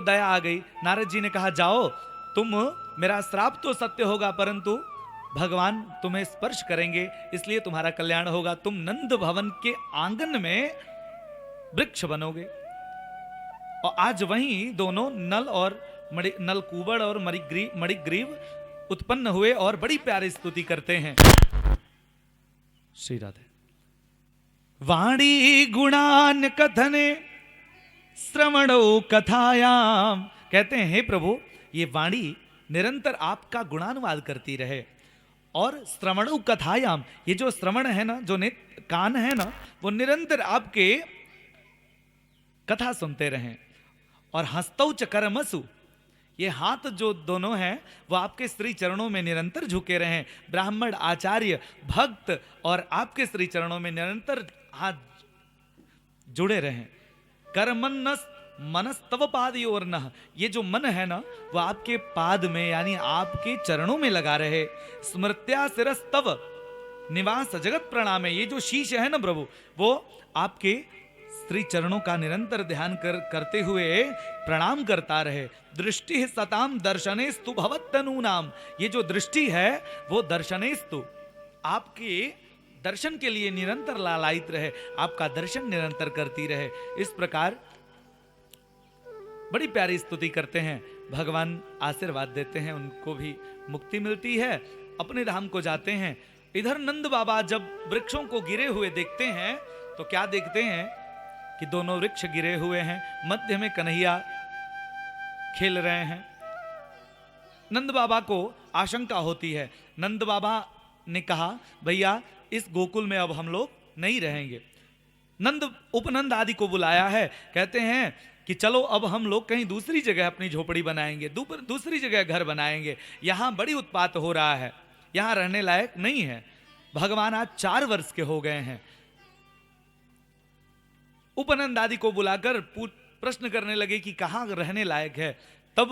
दया आ गई। नारद जी ने कहा जाओ, तुम, मेरा श्राप तो सत्य होगा परंतु भगवान तुम्हें स्पर्श करेंगे, इसलिए तुम्हारा कल्याण होगा। तुम नंद भवन के आंगन में वृक्ष बनोगे। और आज वहीं दोनों नल और नलकूबड़ और मणिग्रीव उत्पन्न हुए और बड़ी प्यारी स्तुति करते हैं। श्री राधे। वाणी गुणान कथने श्रवणो कथायाम, कहते हैं हे प्रभु, ये वाणी निरंतर आपका गुणानुवाद करती रहे। और श्रवणो कथायाम, ये जो श्रवण है ना, जो कान है ना, वो निरंतर आपके कथा सुनते रहें। और हस्तौ च करमसु, ये हाथ जो दोनों हैं वो आपके श्री चरणों में निरंतर झुके रहें। ब्राह्मण, आचार्य, भक्त और आपके श्री चरणों में निरंतर हाथ जुड़े रहें। कर्मन्नस मनस्तव पादयोर नः, ये जो मन है ना वो आपके पाद में यानी आपके चरणों में लगा रहे। स्मृत्या शिरस्तव निवास जगत प्रणाम, ये जो शीश है ना प्रभु, वो आपके श्री चरणों का निरंतर ध्यान करते हुए प्रणाम करता रहे। दृष्टि सताम दर्शनेस्तु भवत्तनूनाम, ये जो दृष्टि है वो दर्शनेस्तु, आपके दर्शन के लिए निरंतर लालायित रहे, आपका दर्शन निरंतर करती रहे। इस प्रकार बड़ी प्यारी स्तुति करते हैं। भगवान आशीर्वाद देते हैं, उनको भी मुक्ति मिलती है, अपने धाम को जाते हैं। इधर नंद बाबा जब वृक्षों को गिरे हुए देखते हैं तो क्या देखते हैं कि दोनों वृक्ष गिरे हुए हैं, मध्य में कन्हैया खेल रहे हैं। नंद बाबा को आशंका होती है। नंद बाबा ने कहा भैया इस गोकुल में अब हम लोग नहीं रहेंगे। नंद उपनंद आदि को बुलाया है, कहते हैं कि चलो अब हम लोग कहीं दूसरी जगह अपनी झोपड़ी बनाएंगे, दूसरी जगह घर बनाएंगे, यहां बड़ी उत्पात हो रहा है, यहां रहने लायक नहीं है। भगवान आज 4 वर्ष के हो गए हैं। उपनंद आदि को बुलाकर प्रश्न करने लगे कि कहां रहने लायक है। तब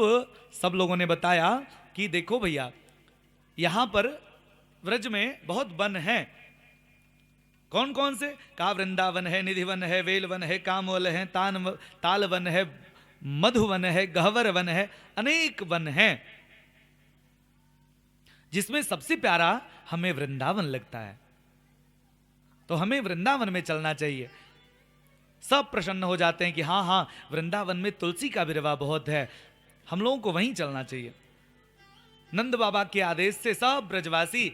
सब लोगों ने बताया कि देखो भैया, यहां पर व्रज में बहुत वन है। कौन कौन से? कहा वृंदावन है, निधिवन है, वेलवन है, कामवल है, तालवन है, मधुवन है, गहवर वन है, अनेक वन हैं, जिसमें सबसे प्यारा हमें वृंदावन लगता है, तो हमें वृंदावन में चलना चाहिए। सब प्रसन्न हो जाते हैं कि हाँ हाँ, वृंदावन में तुलसी का विरवा बहुत है, हम लोगों को वहीं चलना चाहिए। नंद बाबा के आदेश से सब ब्रजवासी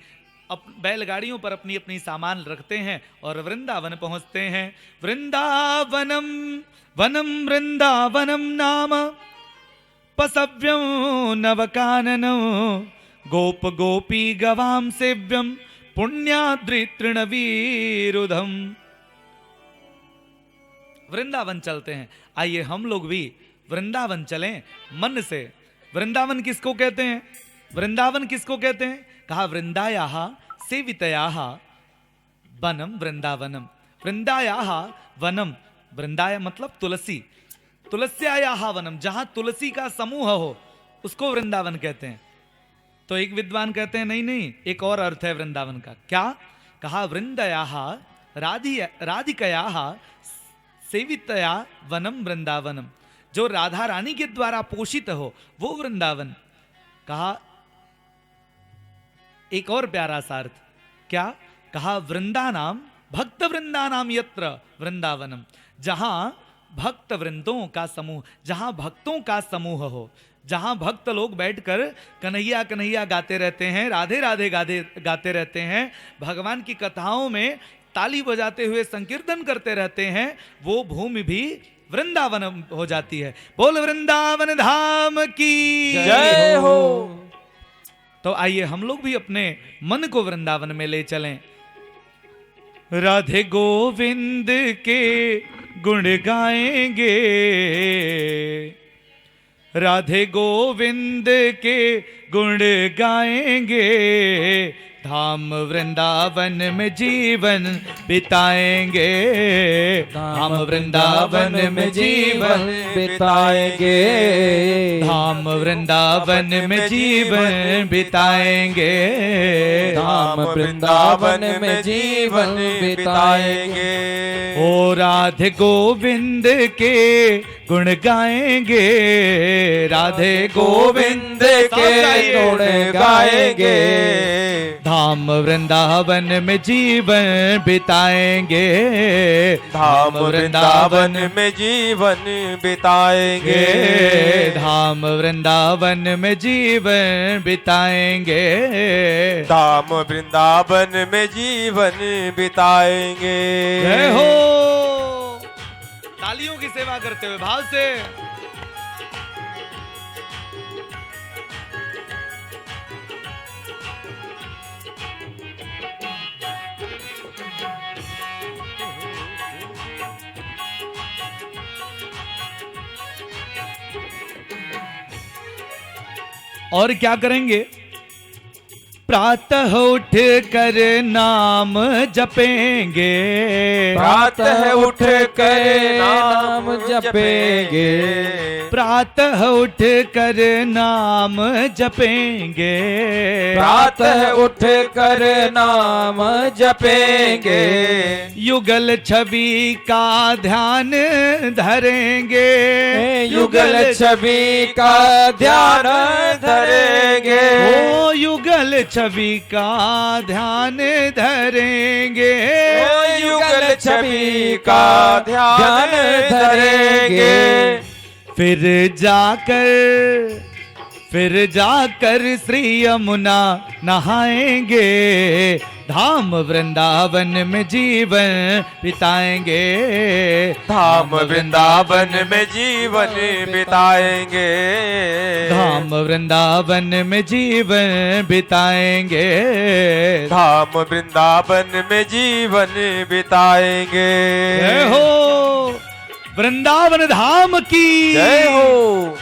बैलगाड़ियों पर अपनी अपनी सामान रखते हैं और वृंदावन पहुंचते हैं। वृंदावनम वनम वृंदावनम नाम पसव्यं नवकाननं गोप गोपी गवाम सेव्यम पुण्याद्रि तृणवीरुधम। वृंदावन चलते हैं, आइए हम लोग भी वृंदावन चलें मन से। वृंदावन किसको कहते हैं? वृंदावन किसको कहते हैं? कहा वृंदायाः सेवितयाः वनम वृंदावनम। वृंदायाः वनम, वृंदाया मतलब तुलसी, तुलस्यायाः वनम, जहां तुलसी का समूह हो उसको वृंदावन कहते हैं। तो एक विद्वान कहते हैं नहीं नहीं, एक और अर्थ है वृंदावन का। क्या? कहा वृंदायाः राधिकयाः सेवितया वनम वृंदावनम, जो राधा रानी के द्वारा पोषित हो वो वृंदावन। कहा एक और प्यारा सा अर्थ, क्या? कहा वृंदानाम भक्त वृंदानाम यत्र वृंदावनम, जहां भक्त वृंदों का समूह, जहां भक्तों का समूह हो, जहां भक्त लोग बैठकर कन्हैया कन्हैया गाते रहते हैं, राधे राधे गाते रहते हैं, भगवान की कथाओं में ताली बजाते हुए संकीर्तन करते रहते हैं, वो भूमि भी वृंदावन हो जाती है। बोल वृंदावन धाम की जय हो। तो आइए हम लोग भी अपने मन को वृंदावन में ले चलें। राधे गोविंद के गुण गाएंगे, राधे गोविंद के गुण गाएंगे, धाम वृंदावन में जीवन बिताएंगे, धाम वृंदावन में जीवन बिताएंगे, धाम वृंदावन में जीवन बिताएंगे, धाम वृंदावन में जीवन बिताएंगे। ओ राधे गोविंद के गुण गाएंगे, राधे गोविंद के गुण गाएंगे। धाम वृंदावन में जीवन बिताएंगे, धाम वृंदावन में जीवन बिताएंगे। धाम वृंदावन में जीवन बिताएंगे, धाम वृंदावन में जीवन बिताएंगे। जय हो। तालियों की सेवा करते हुए भाव से। और क्या करेंगे? प्रातः उठ कर नाम जपेंगे, प्रातः उठ कर नाम जपेंगे। प्रातः उठ कर नाम जपेंगे, प्रातः उठ कर नाम जपेंगे। युगल छवि का ध्यान धरेंगे, युगल छवि का ध्यान धरेंगे। ओ युगल छवि का ध्यान धरेंगे, युगल छवि का ध्यान धरेंगे। फिर जाकर श्री यमुना नहाएंगे, धाम वृंदावन में जीवन बिताएंगे, धाम वृंदावन में जीवन बिताएंगे। धाम वृंदावन में जीवन बिताएंगे, धाम वृंदावन में जीवन बिताएंगे। जय हो वृंदावन धाम की जय हो।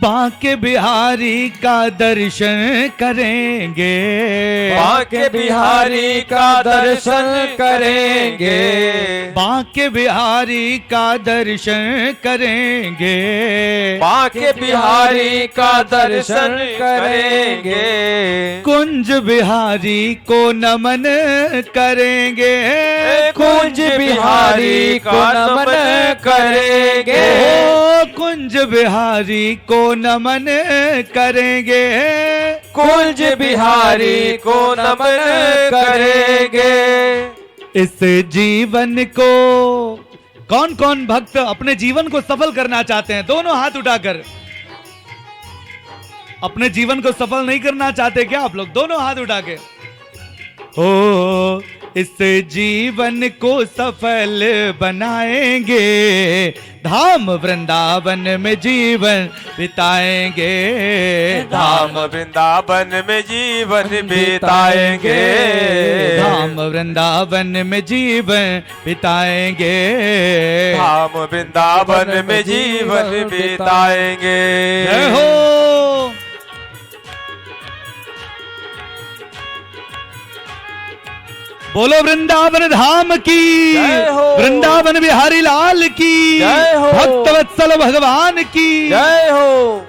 बांके बिहारी का दर्शन करेंगे, बांके बिहारी का दर्शन करेंगे। बांके बिहारी का दर्शन करेंगे, बांके बिहारी का दर्शन करेंगे। कुंज बिहारी को नमन करेंगे, कुंज बिहारी को नमन करेंगे। कुंज बिहारी को नमन करेंगे, कुंज बिहारी को नमन करेंगे। इस जीवन को कौन कौन भक्त अपने जीवन को सफल करना चाहते हैं? दोनों हाथ उठाकर। अपने जीवन को सफल नहीं करना चाहते क्या आप लोग? दोनों हाथ उठा के। ओ इस जीवन को सफल बनाएंगे, धाम वृंदावन में जीवन बिताएंगे, धाम वृंदावन में जीवन बिताएंगे। धाम वृंदावन में जीवन बिताएंगे, धाम वृंदावन में जीवन बिताएंगे। जय हो। बोलो वृंदावन धाम की, वृंदावन बिहारी लाल की, भक्त वत्सल भगवान की जय हो।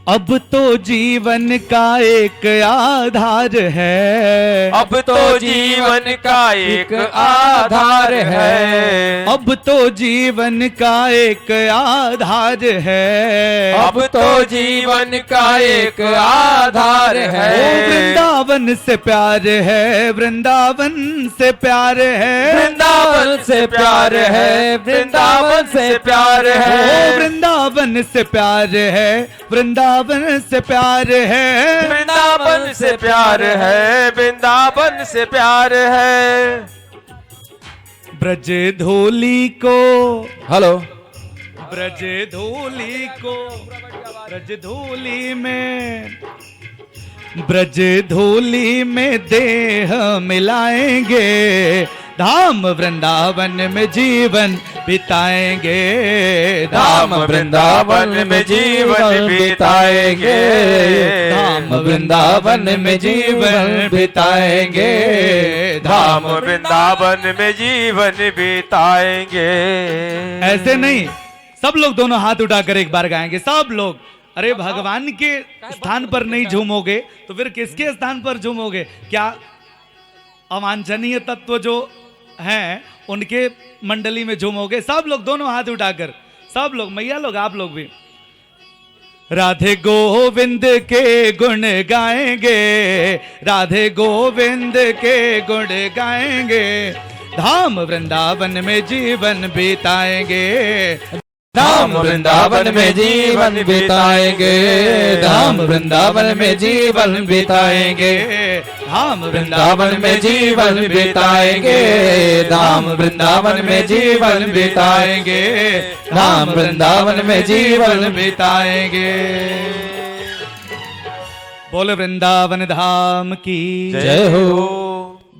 अब तो जीवन का एक आधार है, अब तो जीवन का एक आधार है, अब तो जीवन का एक आधार है, अब तो जीवन का एक आधार है। ओ वृंदावन से प्यार है, वृंदावन से प्यार है, वृंदावन से प्यार है, वृंदावन से प्यार ओ है, वृंदावन से प्यार है, वृंदावन से प्यार है, वृंदावन से प्यार है, वृंदावन से प्यार है। ब्रज धूली को, हेलो, ब्रज धूली को, ब्रज धूली में, ब्रज धूली में देह मिलाएंगे, धाम वृंदावन में जीवन बिताएंगे, धाम वृंदावन में जीवन बिताएंगे, धाम वृंदावन में जीवन बिताएंगे, धाम वृंदावन में जीवन बिताएंगे। ऐसे नहीं, सब लोग दोनों हाथ उठाकर एक बार गाएंगे सब लोग। अरे भगवान के स्थान पर नहीं झूमोगे तो फिर किसके स्थान पर झूमोगे? क्या अवांछनीय तत्व जो हैं उनके मंडली में झूमोगे? सब लोग दोनों हाथ उठाकर, सब लोग, मैया लोग, आप लोग भी। राधे गोविंद के गुण गाएंगे, राधे गोविंद के गुण गाएंगे, धाम वृंदावन में जीवन बिताएंगे, धाम वृंदावन में जीवन बिताएंगे, धाम वृंदावन में जीवन बिताएंगे, धाम वृंदावन में जीवन बिताएंगे, धाम वृंदावन में जीवन बिताएंगे, धाम वृंदावन में जीवन बिताएंगे। बोल वृंदावन धाम की जय हो।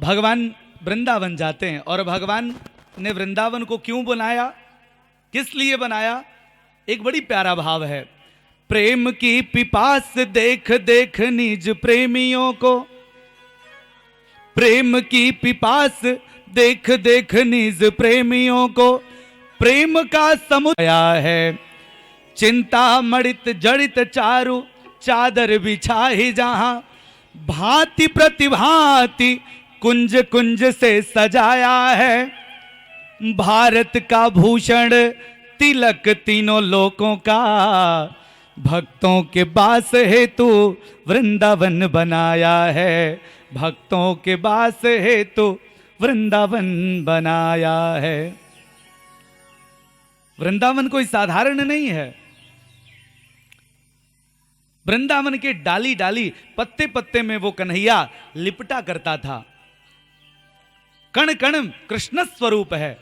भगवान वृंदावन जाते हैं और भगवान ने वृंदावन को क्यों बनाया, किस लिए बनाया? एक बड़ी प्यारा भाव है। प्रेम की पिपास देख देख निज प्रेमियों को, प्रेम की पिपास देख देख निज प्रेमियों को, प्रेम का समुद्र है, चिंता मड़ित जड़ित चारु चादर बिछाही जहां, भांति प्रतिभांति कुंज कुंज से सजाया है, भारत का भूषण तिलक तीनों लोकों का, भक्तों के वास हेतु वृंदावन बनाया है, भक्तों के वास हेतु वृंदावन बनाया है। वृंदावन कोई साधारण नहीं है। वृंदावन के डाली डाली पत्ते पत्ते में वो कन्हैया लिपटा करता था। कण कण कृष्ण स्वरूप है।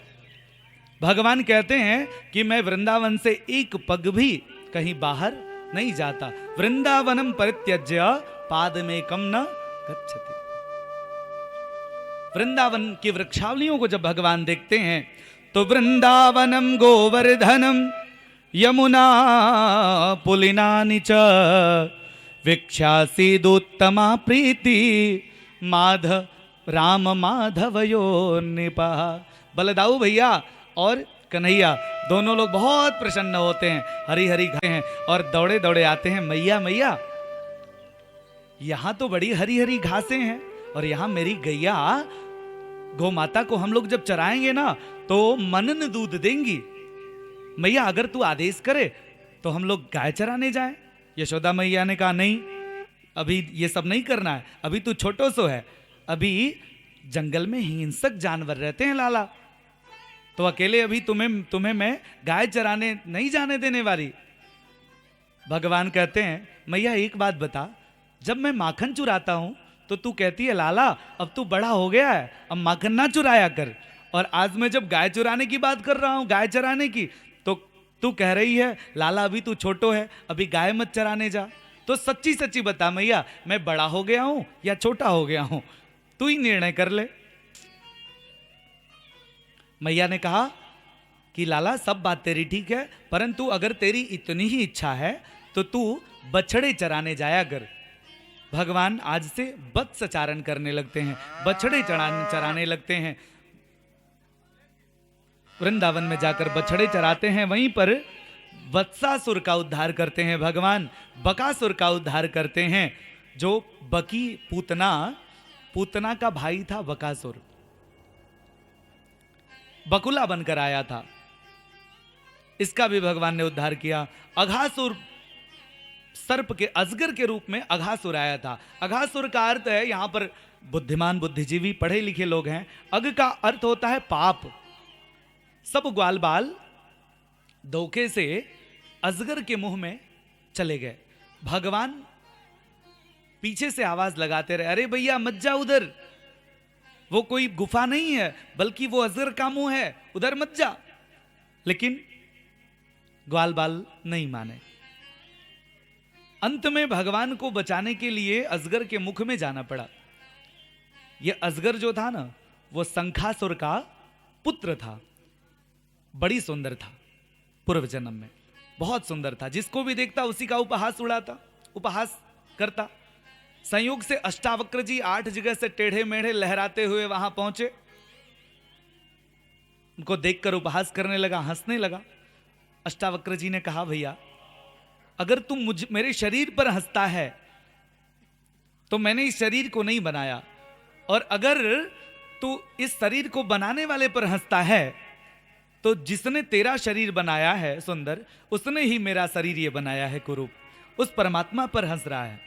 भगवान कहते हैं कि मैं वृंदावन से एक पग भी कहीं बाहर नहीं जाता। वृंदावनम परित्यज्य पादमेकम न गच्छति। वृंदावन की वृक्षावलियों को जब भगवान देखते हैं तो वृंदावनम गोवर्धनम यमुना पुलिनानि च वीक्षासीदुत्तमा प्रीति माधव राम माधवयो निपा। बलदाऊ भैया और कन्हैया दोनों लोग बहुत प्रसन्न होते हैं, हरी हरी घासें हैं और दौड़े दौड़े आते हैं, मैया मैया यहां तो बड़ी हरी हरी घासें हैं और यहां मेरी गैया गौ माता को हम लोग जब चराएंगे ना तो मनन दूध देंगी। मैया अगर तू आदेश करे तो हम लोग गाय चराने जाएं। यशोदा मैया ने कहा नहीं, अभी ये सब नहीं करना है, अभी तू छोटो सो है, अभी जंगल में हिंसक जानवर रहते हैं लाला, तो अकेले अभी तुम्हें मैं गाय चराने नहीं जाने देने वाली। भगवान कहते हैं मैया एक बात बता, जब मैं माखन चुराता हूं तो तू कहती है लाला अब तू बड़ा हो गया है, अब माखन ना चुराया कर, और आज मैं जब गाय चुराने की बात कर रहा हूं, गाय चराने की, तो तू कह रही है लाला अभी तू छोटो है, अभी गाय मत चराने जा। तो सच्ची सच्ची बता मैया, मैं बड़ा हो गया हूं या छोटा हो गया हूं, तू ही निर्णय कर ले। मैया ने कहा कि लाला सब बात तेरी ठीक है, परंतु अगर तेरी इतनी ही इच्छा है तो तू बछड़े चराने जाया कर। भगवान आज से वत्स चारण करने लगते हैं, बछड़े चराने लगते हैं। वृंदावन में जाकर बछड़े चराते हैं। वहीं पर वत्सासुर का उद्धार करते हैं भगवान, बकासुर का उद्धार करते हैं। जो बकी पूतना का भाई था बकासुर, बकुला बनकर आया था, इसका भी भगवान ने उद्धार किया। अघासुर सर्प के अजगर के रूप में अघासुर आया था। अघासुर का अर्थ है, यहां पर बुद्धिमान बुद्धिजीवी पढ़े लिखे लोग हैं, अग का अर्थ होता है पाप। सब ग्वाल बाल धोखे से अजगर के मुंह में चले गए। भगवान पीछे से आवाज लगाते रहे, अरे भैया मत जा उधर, वो कोई गुफा नहीं है बल्कि वो अजगर का मुंह है, उधर मत जा। लेकिन ग्वाल बाल नहीं माने। अंत में भगवान को बचाने के लिए अजगर के मुख में जाना पड़ा। यह अजगर जो था ना, वो शंखासुर का पुत्र था, बड़ी सुंदर था, पूर्व जन्म में बहुत सुंदर था, जिसको भी देखता उसी का उपहास करता। संयोग से अष्टावक्र जी 8 जगह से टेढ़े मेढ़े लहराते हुए वहां पहुंचे, उनको देखकर उपहास करने लगा, हंसने लगा। अष्टावक्र जी ने कहा, भैया अगर तुम मेरे शरीर पर हंसता है तो मैंने इस शरीर को नहीं बनाया, और अगर तू इस शरीर को बनाने वाले पर हंसता है तो जिसने तेरा शरीर बनाया है सुंदर, उसने ही मेरा शरीर ये बनाया है कुरूप। उस परमात्मा पर हंस रहा है।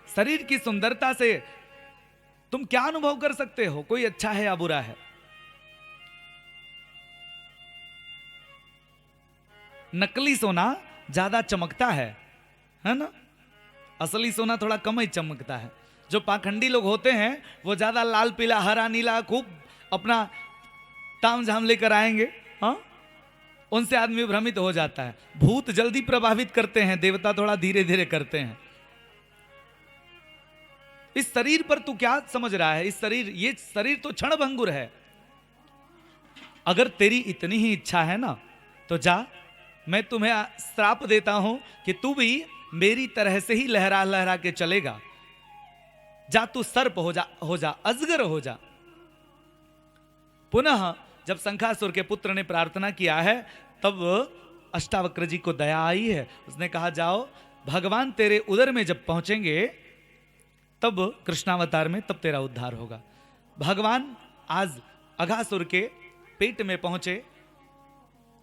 शरीर की सुंदरता से तुम क्या अनुभव कर सकते हो, कोई अच्छा है या बुरा है? नकली सोना ज्यादा चमकता है ना, असली सोना थोड़ा कम ही चमकता है। जो पाखंडी लोग होते हैं वो ज्यादा लाल पीला हरा नीला खूब अपना ताम झाम लेकर आएंगे, हाँ, उनसे आदमी भ्रमित हो जाता है। भूत जल्दी प्रभावित करते हैं, देवता थोड़ा धीरे धीरे करते हैं। इस शरीर पर तू क्या समझ रहा है? ये शरीर तो क्षण भंगुर है। अगर तेरी इतनी ही इच्छा है ना तो जा, मैं तुम्हें श्राप देता हूं कि तू भी मेरी तरह से ही लहरा लहरा के चलेगा। जा तू सर्प हो जा, अजगर हो जा। पुनः जब शंखासुर के पुत्र ने प्रार्थना किया है तब अष्टावक्र जी को दया आई है। उसने कहा, जाओ, भगवान तेरे उदर में जब पहुंचेंगे तब कृष्णावतार में, तब तेरा उद्धार होगा। भगवान आज अघासुर के पेट में पहुंचे।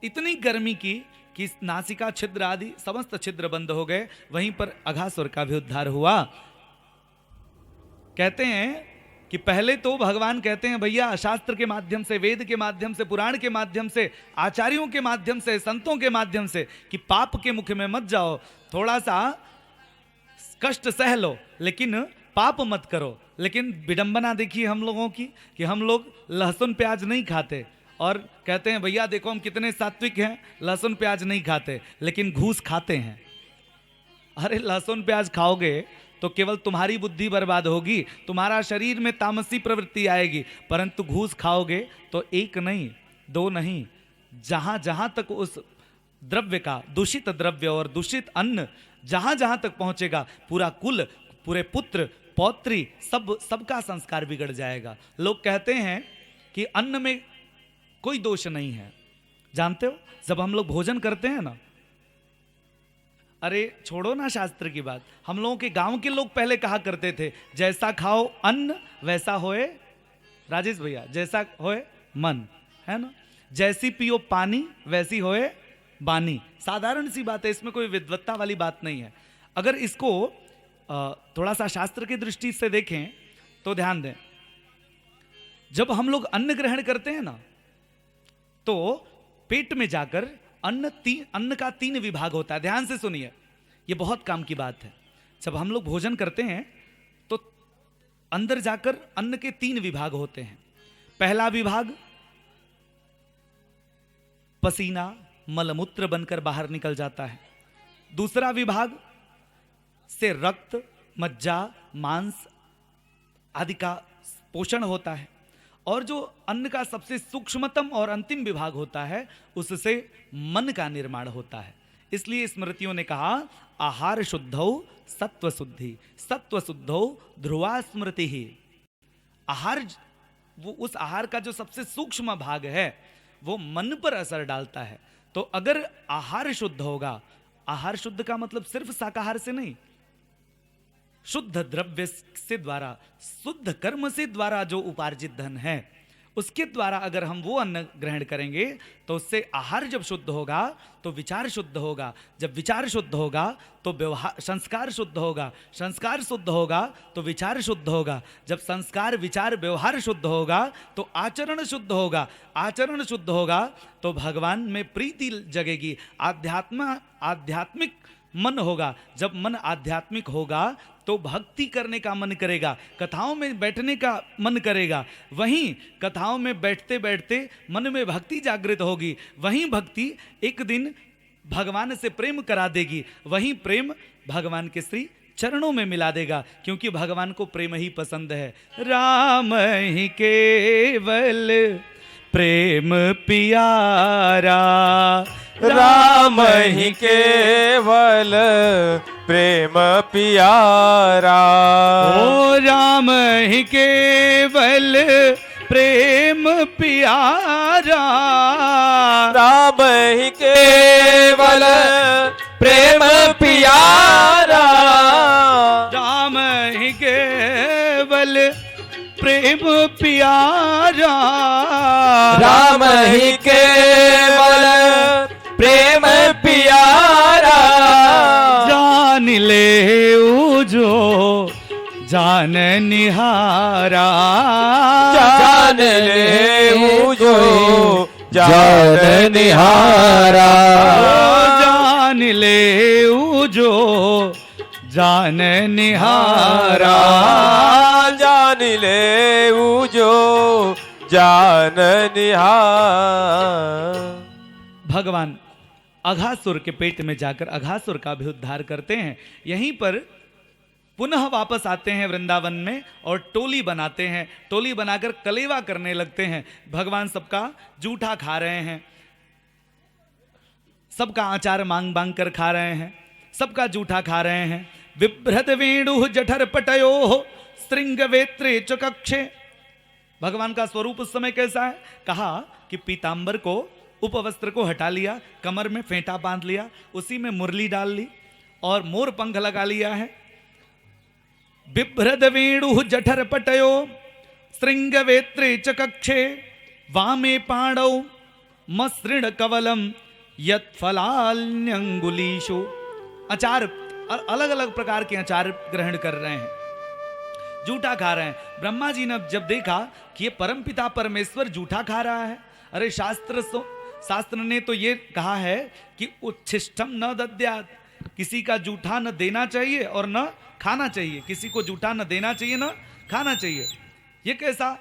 इतनी गर्मी की कि नासिका छिद्र आदि समस्त छिद्र बंद हो गए। वहीं पर अघासुर का भी उद्धार हुआ। कहते हैं कि पहले तो भगवान कहते हैं, भैया शास्त्र के माध्यम से, वेद के माध्यम से, पुराण के माध्यम से, आचार्यों के माध्यम से, संतों के माध्यम से, कि पाप के मुख में मत जाओ, थोड़ा सा कष्ट सह लो लेकिन पाप मत करो। लेकिन विडंबना देखिए हम लोगों की कि हम लोग लहसुन प्याज नहीं खाते और कहते हैं, भैया देखो हम कितने सात्विक हैं, लहसुन प्याज नहीं खाते, लेकिन घूस खाते हैं। अरे लहसुन प्याज खाओगे तो केवल तुम्हारी बुद्धि बर्बाद होगी, तुम्हारा शरीर में तामसी प्रवृत्ति आएगी, परंतु घूस खाओगे तो एक नहीं, दो नहीं, जहां जहां तक उस द्रव्य का, दूषित द्रव्य और दूषित अन्न जहां जहां तक पहुंचेगा, पूरा कुल, पूरे पुत्र पौत्री सबका संस्कार बिगड़ जाएगा। लोग कहते हैं कि अन्न में कोई दोष नहीं है। जानते हो, जब हम लोग भोजन करते हैं ना, अरे छोड़ो ना शास्त्र की बात, हम लोगों के गांव के लोग पहले कहा करते थे, जैसा खाओ अन्न वैसा होए, राजेश भैया, जैसा होए मन, है ना, जैसी पियो पानी वैसी होए बानी। साधारण सी बात है, इसमें कोई विद्वत्ता वाली बात नहीं है। अगर इसको थोड़ा सा शास्त्र की दृष्टि से देखें तो ध्यान दें, जब हम लोग अन्न ग्रहण करते हैं ना तो पेट में जाकर अन्न का 3 विभाग होता है। ध्यान से सुनिए, ये बहुत काम की बात है। जब हम लोग भोजन करते हैं तो अंदर जाकर अन्न के 3 विभाग होते हैं। पहला विभाग पसीना मलमूत्र बनकर बाहर निकल जाता है। दूसरा विभाग से रक्त, मज्जा, मांस आदि का पोषण होता है। और जो अन्न का सबसे सूक्ष्मतम और अंतिम विभाग होता है, उससे मन का निर्माण होता है। इसलिए स्मृतियों ने कहा, आहार शुद्धौ सत्व शुद्धि, सत्व शुद्धौ ध्रुवा स्मृति ही। आहार वो उस आहार का जो सबसे सूक्ष्म भाग है वो मन पर असर डालता है। तो अगर आहार शुद्ध होगा, आहार शुद्ध का मतलब सिर्फ शाकाहार से नहीं, शुद्ध द्रव्य से द्वारा, शुद्ध कर्म से द्वारा जो उपार्जित धन है उसके द्वारा अगर हम वो अन्न ग्रहण करेंगे तो उससे आहार जब शुद्ध होगा तो विचार शुद्ध होगा, जब विचार शुद्ध होगा तो व्यवहार संस्कार शुद्ध होगा, संस्कार शुद्ध होगा तो विचार शुद्ध होगा, जब संस्कार विचार व्यवहार शुद्ध होगा तो आचरण शुद्ध होगा, आचरण शुद्ध होगा तो भगवान में प्रीति जगेगी, आध्यात्मिक मन होगा, जब मन आध्यात्मिक होगा तो भक्ति करने का मन करेगा, कथाओं में बैठने का मन करेगा, वहीं कथाओं में बैठते बैठते मन में भक्ति जागृत होगी, वहीं भक्ति एक दिन भगवान से प्रेम करा देगी, वहीं प्रेम भगवान के श्री चरणों में मिला देगा, क्योंकि भगवान को प्रेम ही पसंद है। राम ही केवल प्रेम पियारा, राम ही केवल प्रेम पियारा, ओ राम ही केवल प्रेम पियारा, राम ही केवल प्रेम पियारा, राम ही केवल प्रेम पियारा, राम ही केवल प्रेम पियारा, जान ले जो जान निहारा, जान ले जो जान निहारा, जान ले जो जान निहारा, जान ले जो जान निहार। भगवान अघासुर के पेट में जाकर अघासुर का भी उद्धार करते हैं, यहीं पर पुनः वापस आते हैं वृंदावन में और टोली बनाते हैं, टोली बनाकर कलेवा करने लगते हैं। भगवान सबका जूठा खा रहे हैं, सबका आचार मांग मांग कर खा रहे हैं, सबका जूठा खा रहे हैं। बिभ्रत वेणु जठर पटयो श्रृंग वेत्रे च कक्षे। भगवान का स्वरूप उस समय कैसा है? कहा कि पीतांबर को, उपवस्त्र को हटा लिया, कमर में फेंटा बांध लिया, उसी में मुरली डाल ली और मोर पंख लगा लिया है। बिभ्रद वेणु जठर पटयो श्रृंग वेत्रे च कक्षे वामे पाणौ मसृण कवलम यत्फलान्यंगुलीषु। अचार, अलग अलग प्रकार के अचार ग्रहण कर रहे हैं, जूठा खा रहे हैं। ब्रह्मा जी ने जब देखा कि ये परमपिता परमेश्वर जूठा खा रहा है, अरे शास्त्र ने तो ये कहा है कि उच्छिष्टम न दद्यात्, किसी का जूठा न देना चाहिए और न खाना चाहिए, किसी को जूठा न देना चाहिए न खाना चाहिए। ये कैसा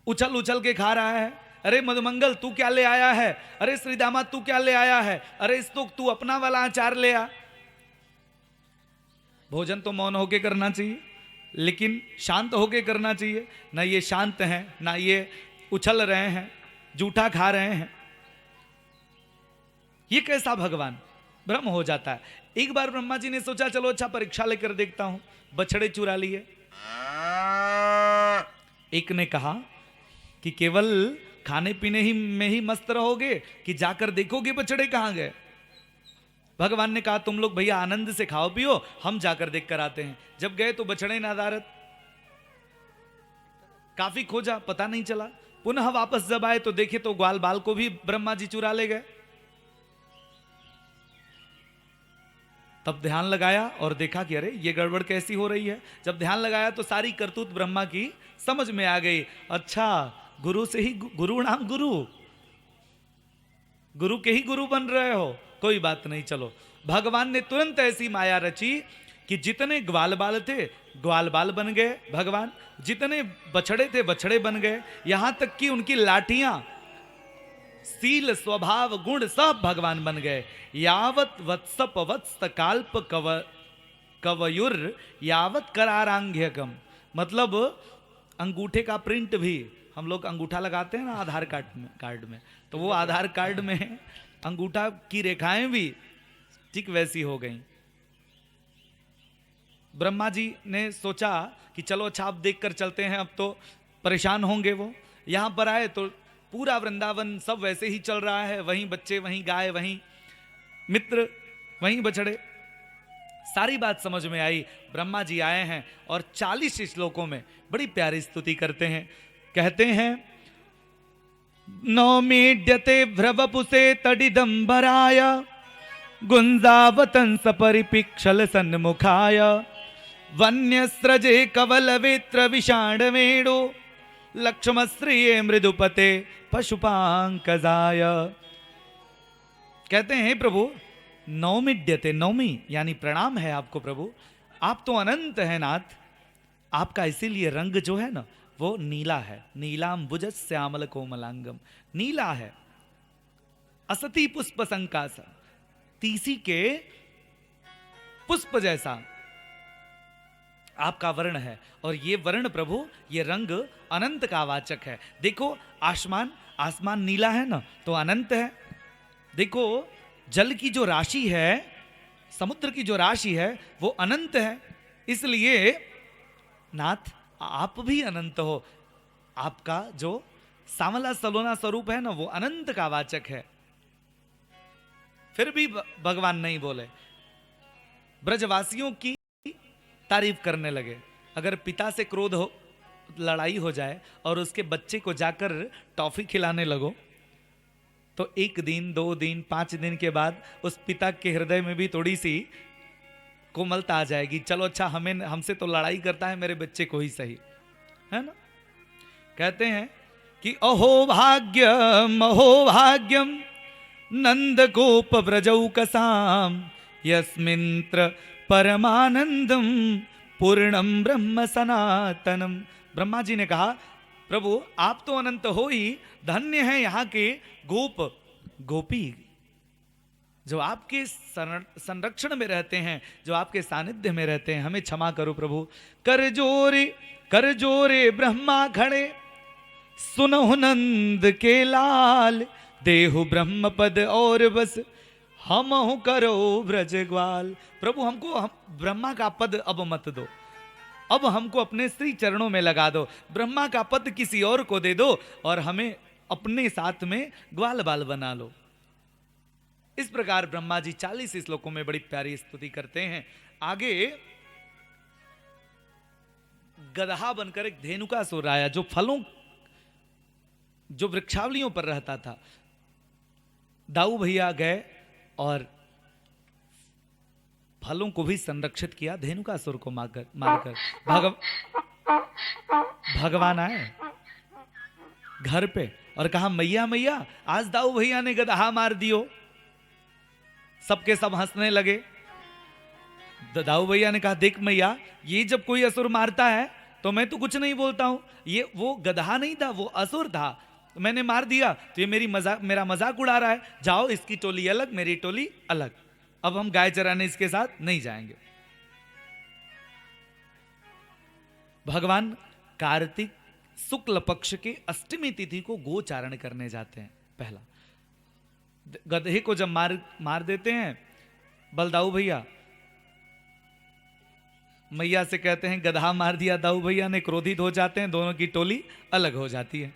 उछल उछल के खा रहा है? अरे मधुमंगल तू क्या ले आया है? अरे श्रीदामा तू क्या ले आया है? अरे इस तो तू अपना वाला अचार ले आ। भोजन तो मौन होके करना चाहिए, लेकिन शांत होके करना चाहिए। ना ये शांत हैं, ना ये उछल रहे हैं, जूठा खा रहे हैं। ये कैसा भगवान? भ्रम हो जाता है। एक बार ब्रह्मा जी ने सोचा चलो अच्छा परीक्षा लेकर देखता हूं, बछड़े चुरा लिए। एक ने कहा कि केवल खाने पीने ही में ही मस्त रहोगे कि जाकर देखोगे बछड़े कहां गए? भगवान ने कहा तुम लोग भैया आनंद से खाओ पियो, हम जाकर देख कर आते हैं। जब गए तो बछड़े नादारत, काफी खोजा, पता नहीं चला। पुनः वापस जब आए तो देखे तो ग्वाल बाल को भी ब्रह्मा जी चुरा ले गए। तब ध्यान लगाया और देखा कि अरे ये गड़बड़ कैसी हो रही है। जब ध्यान लगाया तो सारी करतूत ब्रह्मा की समझ में आ गई। अच्छा, गुरु से ही गुरु नाम गुरु के ही गुरु बन रहे हो, कोई बात नहीं। चलो, भगवान ने तुरंत ऐसी माया रची कि जितने ग्वाल बाल थे ग्वाल बाल बन गए भगवान, जितने बछड़े थे बछड़े बन गए, यहां तक कि उनकी लाठियां, सील स्वभाव गुण सब भगवान बन गए। यावत वत्सप वत्स काल्प कवयुर यावत करारांघ्यकम। मतलब अंगूठे का प्रिंट भी, हम लोग अंगूठा लगाते हैं ना आधार कार्ड में, तो वो आधार कार्ड में अंगूठा की रेखाएं भी ठीक वैसी हो गई। ब्रह्मा जी ने सोचा कि चलो अच्छा अब देख कर चलते हैं, अब तो परेशान होंगे वो। यहाँ पर आए तो पूरा वृंदावन सब वैसे ही चल रहा है, वहीं बच्चे, वहीं गाय, वहीं मित्र, वहीं बछड़े। सारी बात समझ में आई। ब्रह्मा जी आए हैं और 40 श्लोकों में बड़ी प्यारी स्तुति करते हैं। कहते हैं, नौमीड्यते भ्रवपुसे तडिदंबराय गुंजावतंस परिपिक्षल सन्मुखाय वन्यस्रजे कवलवेत्र विषाण वेणु लक्ष्मश्रिये मृदुपते पशुपांकजाय। कहते हैं प्रभु, नौमिड्यते, नौमी यानी प्रणाम है आपको प्रभु, आप तो अनंत है नाथ। आपका इसीलिए रंग जो है ना वो नीला है, नीलांबुज श्यामल कोमलांगम, नीला है। असती पुष्प संकासा, तीसी के पुष्प जैसा आपका वर्ण है। और ये वर्ण प्रभु, ये रंग अनंत का वाचक है। देखो आसमान, आसमान नीला है ना तो अनंत है। देखो जल की जो राशि है, समुद्र की जो राशि है वो अनंत है। इसलिए नाथ आप भी अनंत हो। आपका जो सामला सलोना स्वरूप है ना वो अनंत का वाचक है। फिर भी भगवान नहीं बोले, ब्रजवासियों की तारीफ करने लगे। अगर पिता से क्रोध हो, लड़ाई हो जाए और उसके बच्चे को जाकर टॉफी खिलाने लगो तो 1 दिन 2 दिन 5 दिन के बाद उस पिता के हृदय में भी थोड़ी सी कोमलता आ जाएगी। चलो अच्छा, हमसे तो लड़ाई करता है, मेरे बच्चे को ही सही, है ना। कहते हैं कि अहो भाग्यम नंद गोप व्रजौकसाम यस्मिन्त्र परमानंदम पूर्णम ब्रह्म सनातनम। ब्रह्मा जी ने कहा, प्रभु आप तो अनंत हो ही, धन्य है यहाँ के गोप गोपी जो आपके संरक्षण में रहते हैं, जो आपके सानिध्य में रहते हैं। हमें क्षमा करो प्रभु। कर जोरे ब्रह्मा खड़े सुनहु नंद के लाल, देहु ब्रह्म पद और बस हम करो ब्रजग्वाल। प्रभु हमको ब्रह्मा का पद अब मत दो, अब हमको अपने श्री चरणों में लगा दो। ब्रह्मा का पद किसी और को दे दो और हमें अपने साथ में ग्वाल बाल बना लो। इस प्रकार ब्रह्मा जी 40 श्लोकों में बड़ी प्यारी स्तुति करते हैं। आगे गदहा बनकर एक धेनुकासुर आया जो फलों, जो वृक्षावलियों पर रहता था। दाऊ भैया गए और फलों को भी संरक्षित किया, धेनुकासुर को मारकर भगवान आए घर पे और कहा, मैया मैया आज दाऊ भैया ने गदहा मार दियो। सबके सब हंसने लगे। दाऊ भैया ने कहा, देख मैया, ये जब कोई असुर मारता है तो मैं तो कुछ नहीं बोलता हूं, ये वो गदहा नहीं था, वो असुर था, मैंने मार दिया तो ये मेरा मजाक उड़ा रहा है। जाओ, इसकी टोली अलग, मेरी टोली अलग, अब हम गाय चराने इसके साथ नहीं जाएंगे। भगवान कार्तिक शुक्ल पक्ष के अष्टमी तिथि को गोचारण करने जाते हैं। पहला गधे को जब मार देते हैं बलदाऊ भैया, मैया से कहते हैं गधा मार दिया दाऊ भैया ने, क्रोधित हो जाते हैं, दोनों की टोली अलग हो जाती है।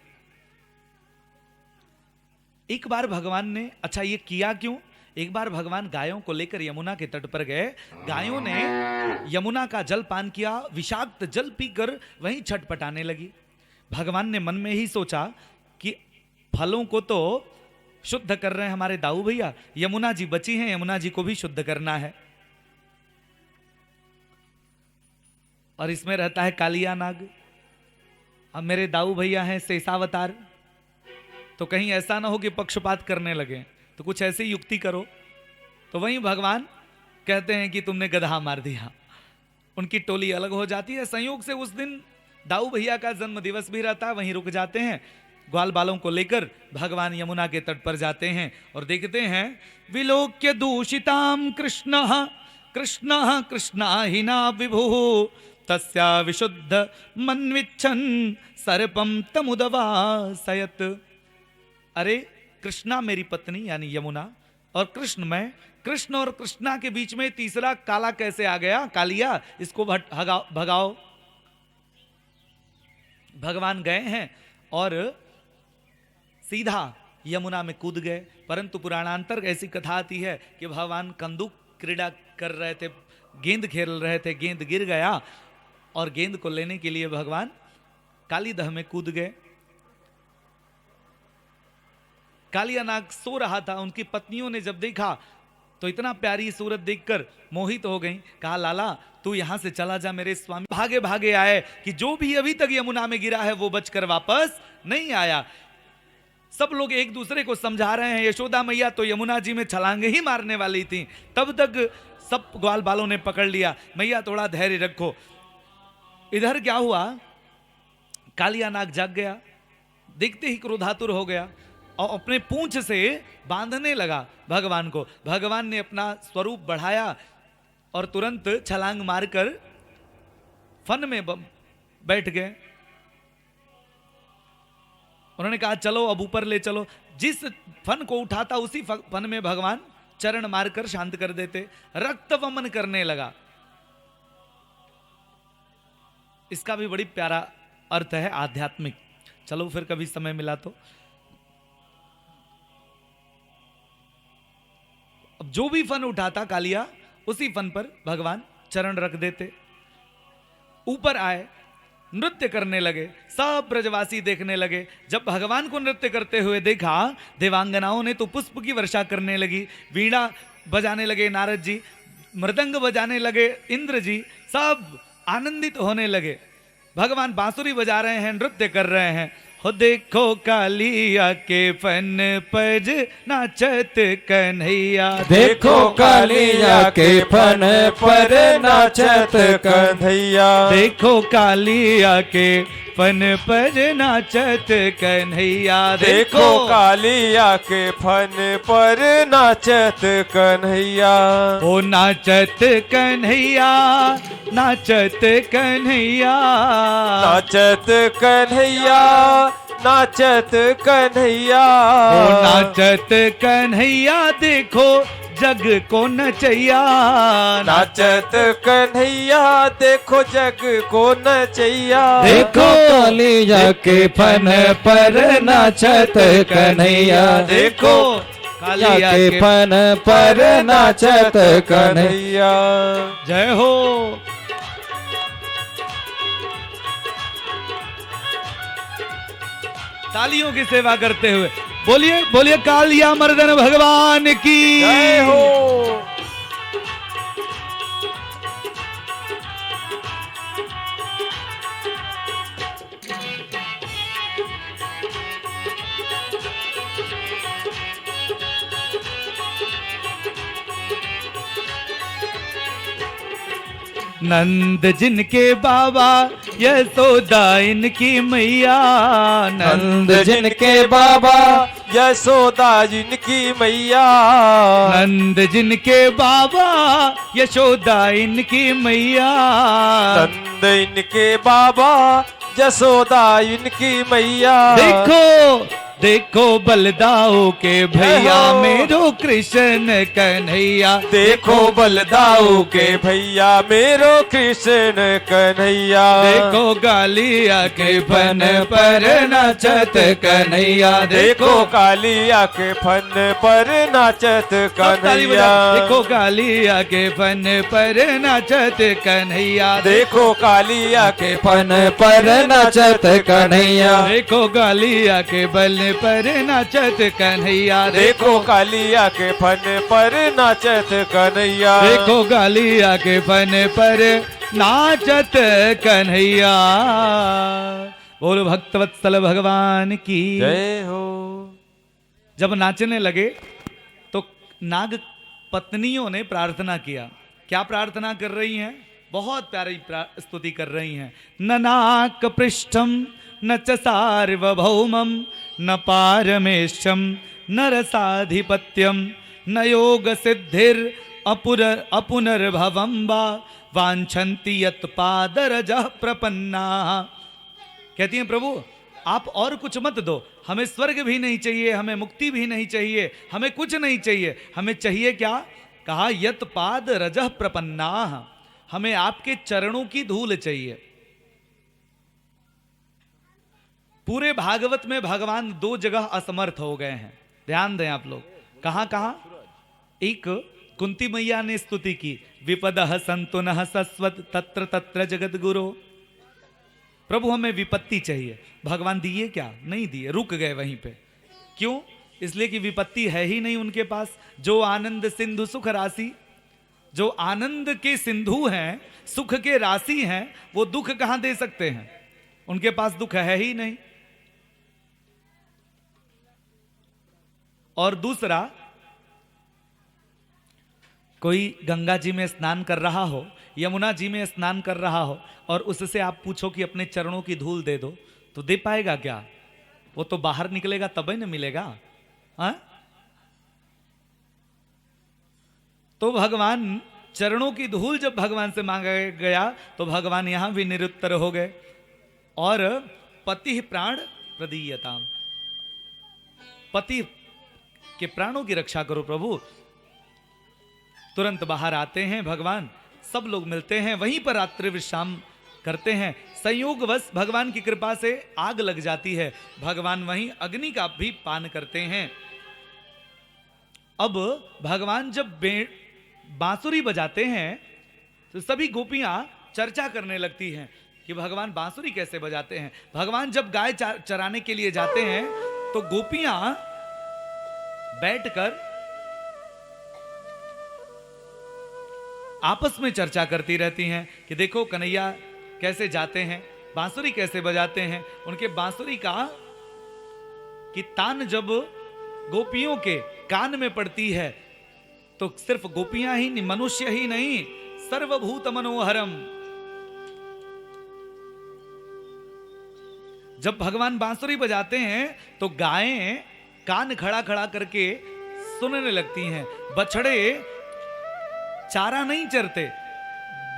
एक बार भगवान ने, अच्छा ये किया क्यों, एक बार भगवान गायों को लेकर यमुना के तट पर गए। गायों ने यमुना का जल पान किया, विषाक्त जल पीकर वहीं छटपटाने लगी। भगवान ने मन में ही सोचा कि फलों को तो शुद्ध कर रहे हैं हमारे दाऊ भैया, यमुना जी बची हैं, यमुना जी को भी शुद्ध करना है। और इसमें रहता है कालिया नाग, अब मेरे दाऊ भैया हैं शेषावतार, तो कहीं ऐसा ना हो कि पक्षपात करने लगे, तो कुछ ऐसी युक्ति करो। तो वहीं भगवान कहते हैं कि तुमने गधा मार दिया, उनकी टोली अलग हो जाती है। संयोग से उस दिन दाऊ भैया का जन्म दिवस भी रहता है, वहीं रुक जाते हैं। ग्वाल बालों को लेकर भगवान यमुना के तट पर जाते हैं और देखते हैं, विलोक्य दूषिताम कृष्ण कृष्ण कृष्णाहिना विभु तस्या विशुद्ध मन्विच्छन सर्पम तमुदवासयत। अरे कृष्णा मेरी पत्नी यानी यमुना, और कृष्ण मैं, कृष्ण और कृष्णा के बीच में तीसरा काला कैसे आ गया, कालिया, इसको भगाओ। भगवान गए हैं और सीधा यमुना में कूद गए। परंतु पुराणांतर ऐसी कथा आती है कि भगवान कंदुक क्रीड़ा कर रहे थे, गेंद खेल रहे थे, गेंद गिर गया और गेंद को लेने के लिए भगवान कालीदह में कूद गए। कालिया नाग सो रहा था, उनकी पत्नियों ने जब देखा तो इतना प्यारी सूरत देखकर मोहित हो गईं। कहा लाला तू यहां से चला जा, मेरे स्वामी भागे भागे आए कि जो भी अभी तक यमुना में गिरा है वो बचकर वापस नहीं आया। सब लोग एक दूसरे को समझा रहे हैं। यशोदा मैया तो यमुना जी में छलांगे ही मारने वाली थी, तब तक सब ग्वाल बालों ने पकड़ लिया, मैया थोड़ा धैर्य रखो। इधर क्या हुआ, कालिया नाग जाग गया, देखते ही क्रोधातुर हो गया और अपने पूंछ से बांधने लगा भगवान को। भगवान ने अपना स्वरूप बढ़ाया और तुरंत छलांग मारकर फन में बैठ गए। उन्होंने कहा चलो अब ऊपर ले चलो। जिस फन को उठाता उसी फन में भगवान चरण मारकर शांत कर देते। रक्त वमन करने लगा। इसका भी बड़ी प्यारा अर्थ है आध्यात्मिक। चलो फिर कभी समय मिला तो। अब जो भी फन उठाता कालिया उसी फन पर भगवान चरण रख देते। ऊपर आए, नृत्य करने लगे, सब ब्रजवासी देखने लगे। जब भगवान को नृत्य करते हुए देखा, देवांगनाओं ने तो पुष्प की वर्षा करने लगी, वीणा बजाने लगे नारद जी, मृदंग बजाने लगे इंद्र जी, सब आनंदित होने लगे। भगवान बांसुरी बजा रहे हैं, नृत्य कर रहे हैं। हो देखो कालिया के फन पर नाचत कन्हैया, देखो कालिया के फन पर नाचत कन्हैया, देखो कालिया के फन पर नाचत कन्हैया, देखो कालिया के फन पर नाचत कन्हैया। ओ नाचत कन्हैया, नाचत कन्हैया, नाचत कन्हैया, नाचत कन्हैया, ओ नाचत कन्हैया, देखो जग को नचैया, नाचत कन्हैया, देखो जग को नचैया। देखो कालिया के फन पर नाचत कन्हैया, देखो कालिया के फन पर नाचत कन्हैया। जय हो। तालियों की सेवा करते हुए बोलिए बोलिए कालिया मर्दन भगवान की जय हो। नंद जिनके बाबा यशोदा इनकी मैया, नंद जिनके बाबा यशोदा जिनकी मैया, नंद जिनके बाबा यशोदा इनकी मैया, नंद इनके बाबा यशोदा इनकी मैया। देखो देखो बलदाऊ के भैया मेरो कृष्ण कन्हैया, देखो बलदाऊ के भैया मेरो कृष्ण कन्हैया। देखो कालिया के फन पर नाचत कन्हैया, देखो कालिया के फन पर नाचत कन्हैया। देखो कालिया के फन पर नाचत कन्हैया, देखो कालिया के फन पर नाचत कन्हैया, देखो कालिया के बल पर नाचत कन्हैया, देखो कालिया के फन पर नाचत कन्हैया। देखो कालिया के फन पर नाचत कन्हैया। बोलो भक्तवत्सल भगवान की जय हो। जब नाचने लगे तो नाग पत्नियों ने प्रार्थना किया। क्या प्रार्थना कर रही हैं? बहुत प्यारी स्तुति कर रही हैं। ननाक पृष्ठम न च सार्वभौमं न पारमेशं न रसाधिपत्यं न योग सिद्धिर अपुनर्भवं वा वांछन्ति यत् पादरजः प्रपन्ना। कहती हैं प्रभु आप और कुछ मत दो, हमें स्वर्ग भी नहीं चाहिए, हमें मुक्ति भी नहीं चाहिए, हमें कुछ नहीं चाहिए। हमें चाहिए क्या? कहा यत् पाद रजः प्रपन्ना, हमें आपके चरणों की धूल चाहिए। पूरे भागवत में भगवान दो जगह असमर्थ हो गए हैं, ध्यान दें आप लोग। कहां कहां? एक, कुंती मैया ने स्तुति की, विपदः संतुनः सस्वत तत्र तत्र जगत गुरु। प्रभु हमें विपत्ति चाहिए, भगवान दिए क्या? नहीं दिए, रुक गए वहीं पे। क्यों? इसलिए कि विपत्ति है ही नहीं उनके पास। जो आनंद सिंधु सुख राशि, जो आनंद के सिंधु हैं, सुख के राशि हैं, वो दुख कहां दे सकते हैं? उनके पास दुख है ही नहीं। और दूसरा, कोई गंगा जी में स्नान कर रहा हो, यमुना जी में स्नान कर रहा हो, और उससे आप पूछो कि अपने चरणों की धूल दे दो, तो दे पाएगा क्या? वो तो बाहर निकलेगा तभी न मिलेगा। हाँ? तो भगवान, चरणों की धूल जब भगवान से मांगा गया तो भगवान यहां भी निरुत्तर हो गए। और पति प्राण प्रदीयताम, पति के प्राणों की रक्षा करो प्रभु। तुरंत बाहर आते हैं भगवान, सब लोग मिलते हैं, वहीं पर रात्रि विश्राम करते हैं। संयोगवश भगवान की कृपा से आग लग जाती है, भगवान वहीं अग्नि का भी पान करते हैं। अब भगवान जब बांसुरी बजाते हैं तो सभी गोपियां चर्चा करने लगती हैं कि भगवान बांसुरी कैसे बजाते हैं। भगवान जब गाय चराने के लिए जाते हैं तो गोपियां बैठकर आपस में चर्चा करती रहती हैं कि देखो कन्हैया कैसे जाते हैं, बांसुरी कैसे बजाते हैं। उनके बांसुरी की तान जब गोपियों के कान में पड़ती है तो सिर्फ गोपियां ही नहीं, मनुष्य ही नहीं, सर्वभूत मनोहरम। जब भगवान बांसुरी बजाते हैं तो गायें कान खड़ा खड़ा करके सुनने लगती हैं। बछड़े चारा नहीं चरते,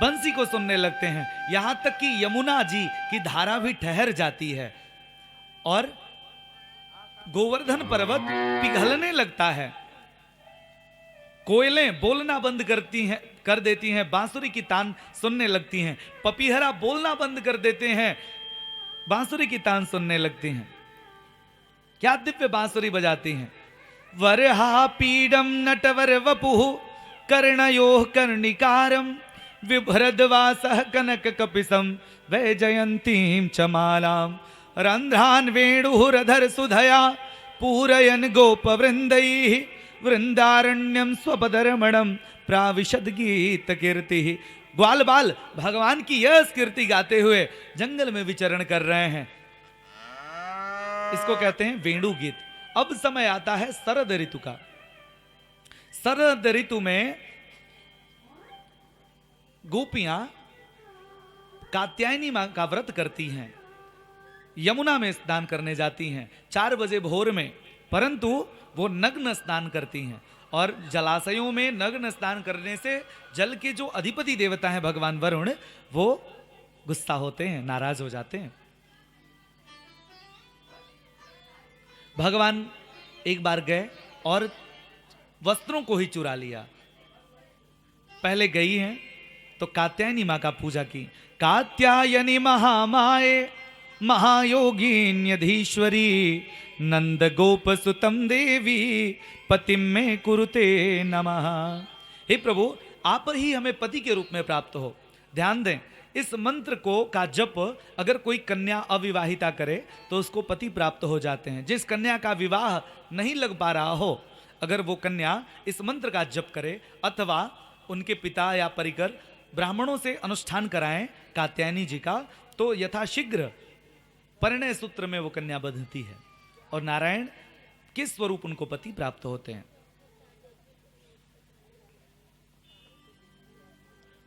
बंसी को सुनने लगते हैं। यहां तक कि यमुना जी की धारा भी ठहर जाती है और गोवर्धन पर्वत पिघलने लगता है। कोयलें बोलना बंद कर देती हैं, बांसुरी की तान सुनने लगती हैं। पपीहरा बोलना बंद कर देते हैं, बांसुरी की तान सुनने लगती हैं। क्या दिव्य बांसुरी बजाती हैं। वरहा पीडम नटवर वपुः कर्णयोः कर्णिकारम विभ्रद्वासः कनक कपिसम वैजयंतीं च मालाम रंध्रान वेणुरधर सुधया पूरयन गोपवृंदैः वृंदारण्यम स्वपदरमणम प्राविशद गीत कीर्ति। ग्वाल बाल भगवान की यश कीर्ति गाते हुए जंगल में विचरण कर रहे हैं। इसको कहते हैं वेणु गीत। अब समय आता है शरद ऋतु का। शरद ऋतु में गोपियां कात्यायनी मां का व्रत करती हैं, यमुना में स्नान करने जाती हैं 4 बजे भोर में, परंतु वो नग्न स्नान करती हैं। और जलाशयों में नग्न स्नान करने से जल के जो अधिपति देवता हैं भगवान वरुण, वो गुस्सा होते हैं, नाराज हो जाते हैं। भगवान एक बार गए और वस्त्रों को ही चुरा लिया। पहले गई हैं तो कात्यायनी मां का पूजा की। कात्यायनी महामाये महायोगिन्यधीश्वरी नंद गोप सुतम देवी पतिम में कुरुते नमः। हे प्रभु, आप ही हमें पति के रूप में प्राप्त हो। ध्यान दें, इस मंत्र को का जप अगर कोई कन्या अविवाहिता करे तो उसको पति प्राप्त हो जाते हैं। जिस कन्या का विवाह नहीं लग पा रहा हो, अगर वो कन्या इस मंत्र का जप करे अथवा उनके पिता या परिकर ब्राह्मणों से अनुष्ठान कराएं कात्यायनी जी का, तो यथाशीघ्र परिणय सूत्र में वो कन्या बंधती है और नारायण के स्वरूप उनको पति प्राप्त होते हैं।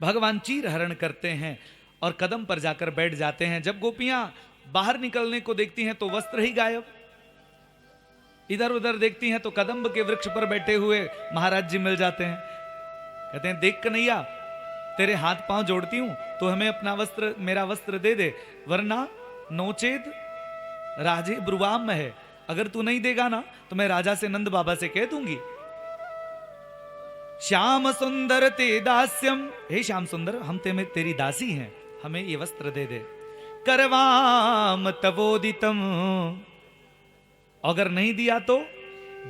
भगवान चीर हरण करते हैं और कदम पर जाकर बैठ जाते हैं। जब गोपियां बाहर निकलने को देखती हैं तो वस्त्र ही गायब। इधर उधर देखती हैं तो कदम्ब के वृक्ष पर बैठे हुए महाराज जी मिल जाते हैं। कहते हैं, देख कन्हैया, तेरे हाथ पांव जोड़ती हूं, तो हमें अपना वस्त्र, मेरा वस्त्र दे दे, वरना नोचेत राजे ब्रुवाम में है। अगर तू नहीं देगा ना तो मैं राजा से, नंद बाबा से कह दूंगी। श्याम सुंदर ते दास्यम, हे श्याम सुंदर, हम तेरी दासी हैं, हमें ये वस्त्र दे दे। करवाम तवोदितम। अगर नहीं दिया तो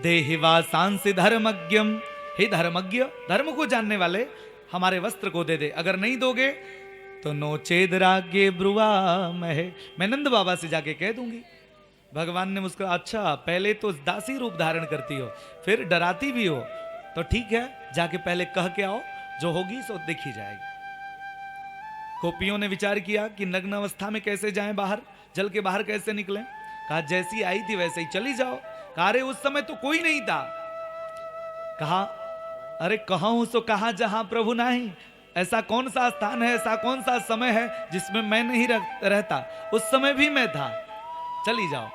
देहि वासांसि धर्मज्ञम, हे धर्मज्ञ, धर्म को जानने वाले, हमारे वस्त्र को दे दे। अगर नहीं दोगे तो नो चेद राज्ञे ब्रुवा महे, मैं नंद बाबा से जाके कह दूंगी। भगवान ने मुझको, अच्छा पहले तो दासी रूप धारण करती हो, फिर डराती भी हो, तो ठीक है जाके पहले कह के आओ, जो होगी सो देखी जाएगी। गोपियों ने विचार किया कि नग्न अवस्था में कैसे जाएं बाहर, जल के बाहर कैसे निकलें। कहा जैसी आई थी वैसे ही चली जाओ। कहा अरे उस समय तो कोई नहीं था। कहा अरे कहूं सो कहा जहां प्रभु नहीं, ऐसा कौन सा स्थान है, ऐसा कौन सा समय है जिसमें मैं नहीं रहता, उस समय भी मैं था, चली जाओ।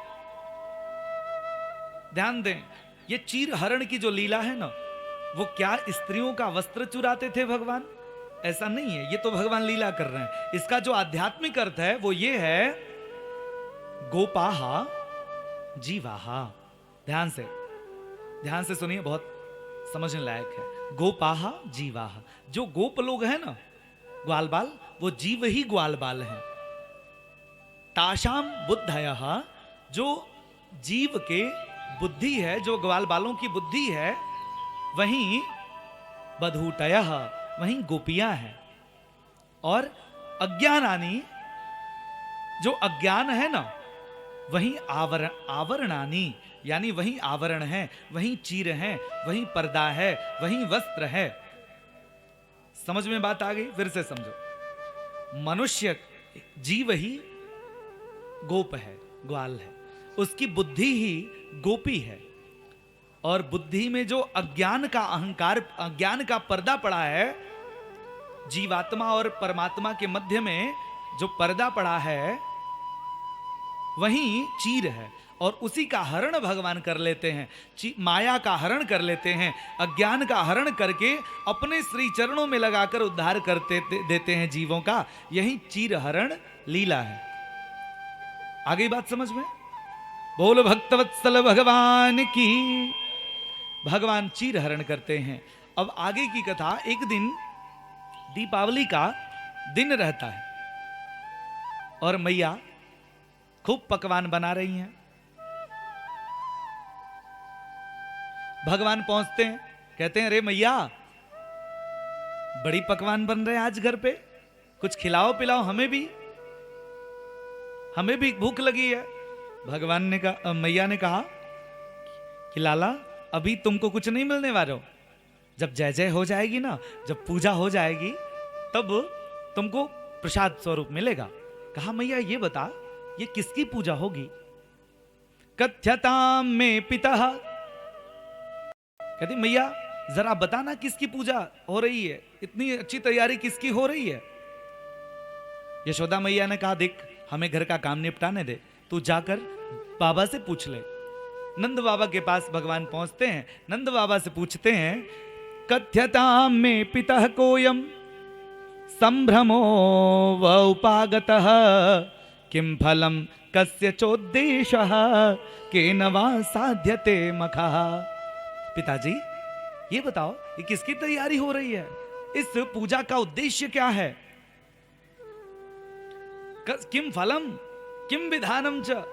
ध्यान दें, ये चीर हरण की जो लीला है ना, वो क्या स्त्रियों का वस्त्र चुराते थे भगवान? ऐसा नहीं है, ये तो भगवान लीला कर रहे हैं। इसका जो आध्यात्मिक अर्थ है वो ये है, गोपाहा जीवाहा। ध्यान से सुनिए, बहुत समझने लायक है। गोपाहा जीवाहा, जो गोप लोग हैं ना, ग्वाल बाल, वो जीव ही ग्वाल बाल हैं। ताशाम बुद्धयः, जो जीव के बुद्धि है, जो ग्वाल बालों की बुद्धि है, वहीं बधूटयः, वहीं गोपियां हैं। और अज्ञानानि, जो अज्ञान है ना, वहीं आवरणानी, यानी वहीं आवरण है, वहीं चीर है, वहीं पर्दा है, वहीं वस्त्र है। समझ में बात आ गई? फिर से समझो। मनुष्य जीव ही गोप है, ग्वाल है, उसकी बुद्धि ही गोपी है। और बुद्धि में जो अज्ञान का अहंकार, अज्ञान का पर्दा पड़ा है, जीवात्मा और परमात्मा के मध्य में जो पर्दा पड़ा है, वहीं चीर है। और उसी का हरण भगवान कर लेते हैं, माया का हरण कर लेते हैं, अज्ञान का हरण करके अपने श्री चरणों में लगाकर उद्धार करते देते हैं जीवों का। यही चीर हरण लीला है। आगे बात समझ में? बोल भक्तवत्सल भगवान की। भगवान चीर हरण करते हैं। अब आगे की कथा, एक दिन दीपावली का दिन रहता है और मैया खूब पकवान बना रही हैं। भगवान पहुंचते हैं, कहते हैं अरे मैया, बड़ी पकवान बन रहे हैं आज घर पे, कुछ खिलाओ पिलाओ हमें भी भूख लगी है। भगवान ने कहा, मैया ने कहा कि लाला अभी तुमको कुछ नहीं मिलने वाला, जब जय जय हो जाएगी ना, जब पूजा हो जाएगी, तब तुमको प्रसाद स्वरूप मिलेगा। कहा मैया ये बता, ये किसकी पूजा होगी? कथ्यताम में पिता, कहती मैया जरा बताना किसकी पूजा हो रही है, इतनी अच्छी तैयारी किसकी हो रही है? यशोदा मैया ने कहा देख, हमें घर का काम निपटाने दे, तू जाकर बाबा से पूछ ले। नंद बाबा के पास भगवान पहुंचते हैं, नंद बाबा से पूछते हैं, कथ्यताम में पिता कोयम संभ्रमो व उपागतः किम फलम कस्य चोद्देशः केन वा साध्यते मखः। पिताजी ये बताओ, ये किसकी तैयारी हो रही है? इस पूजा का उद्देश्य क्या है? किम फलम किम विधानम च,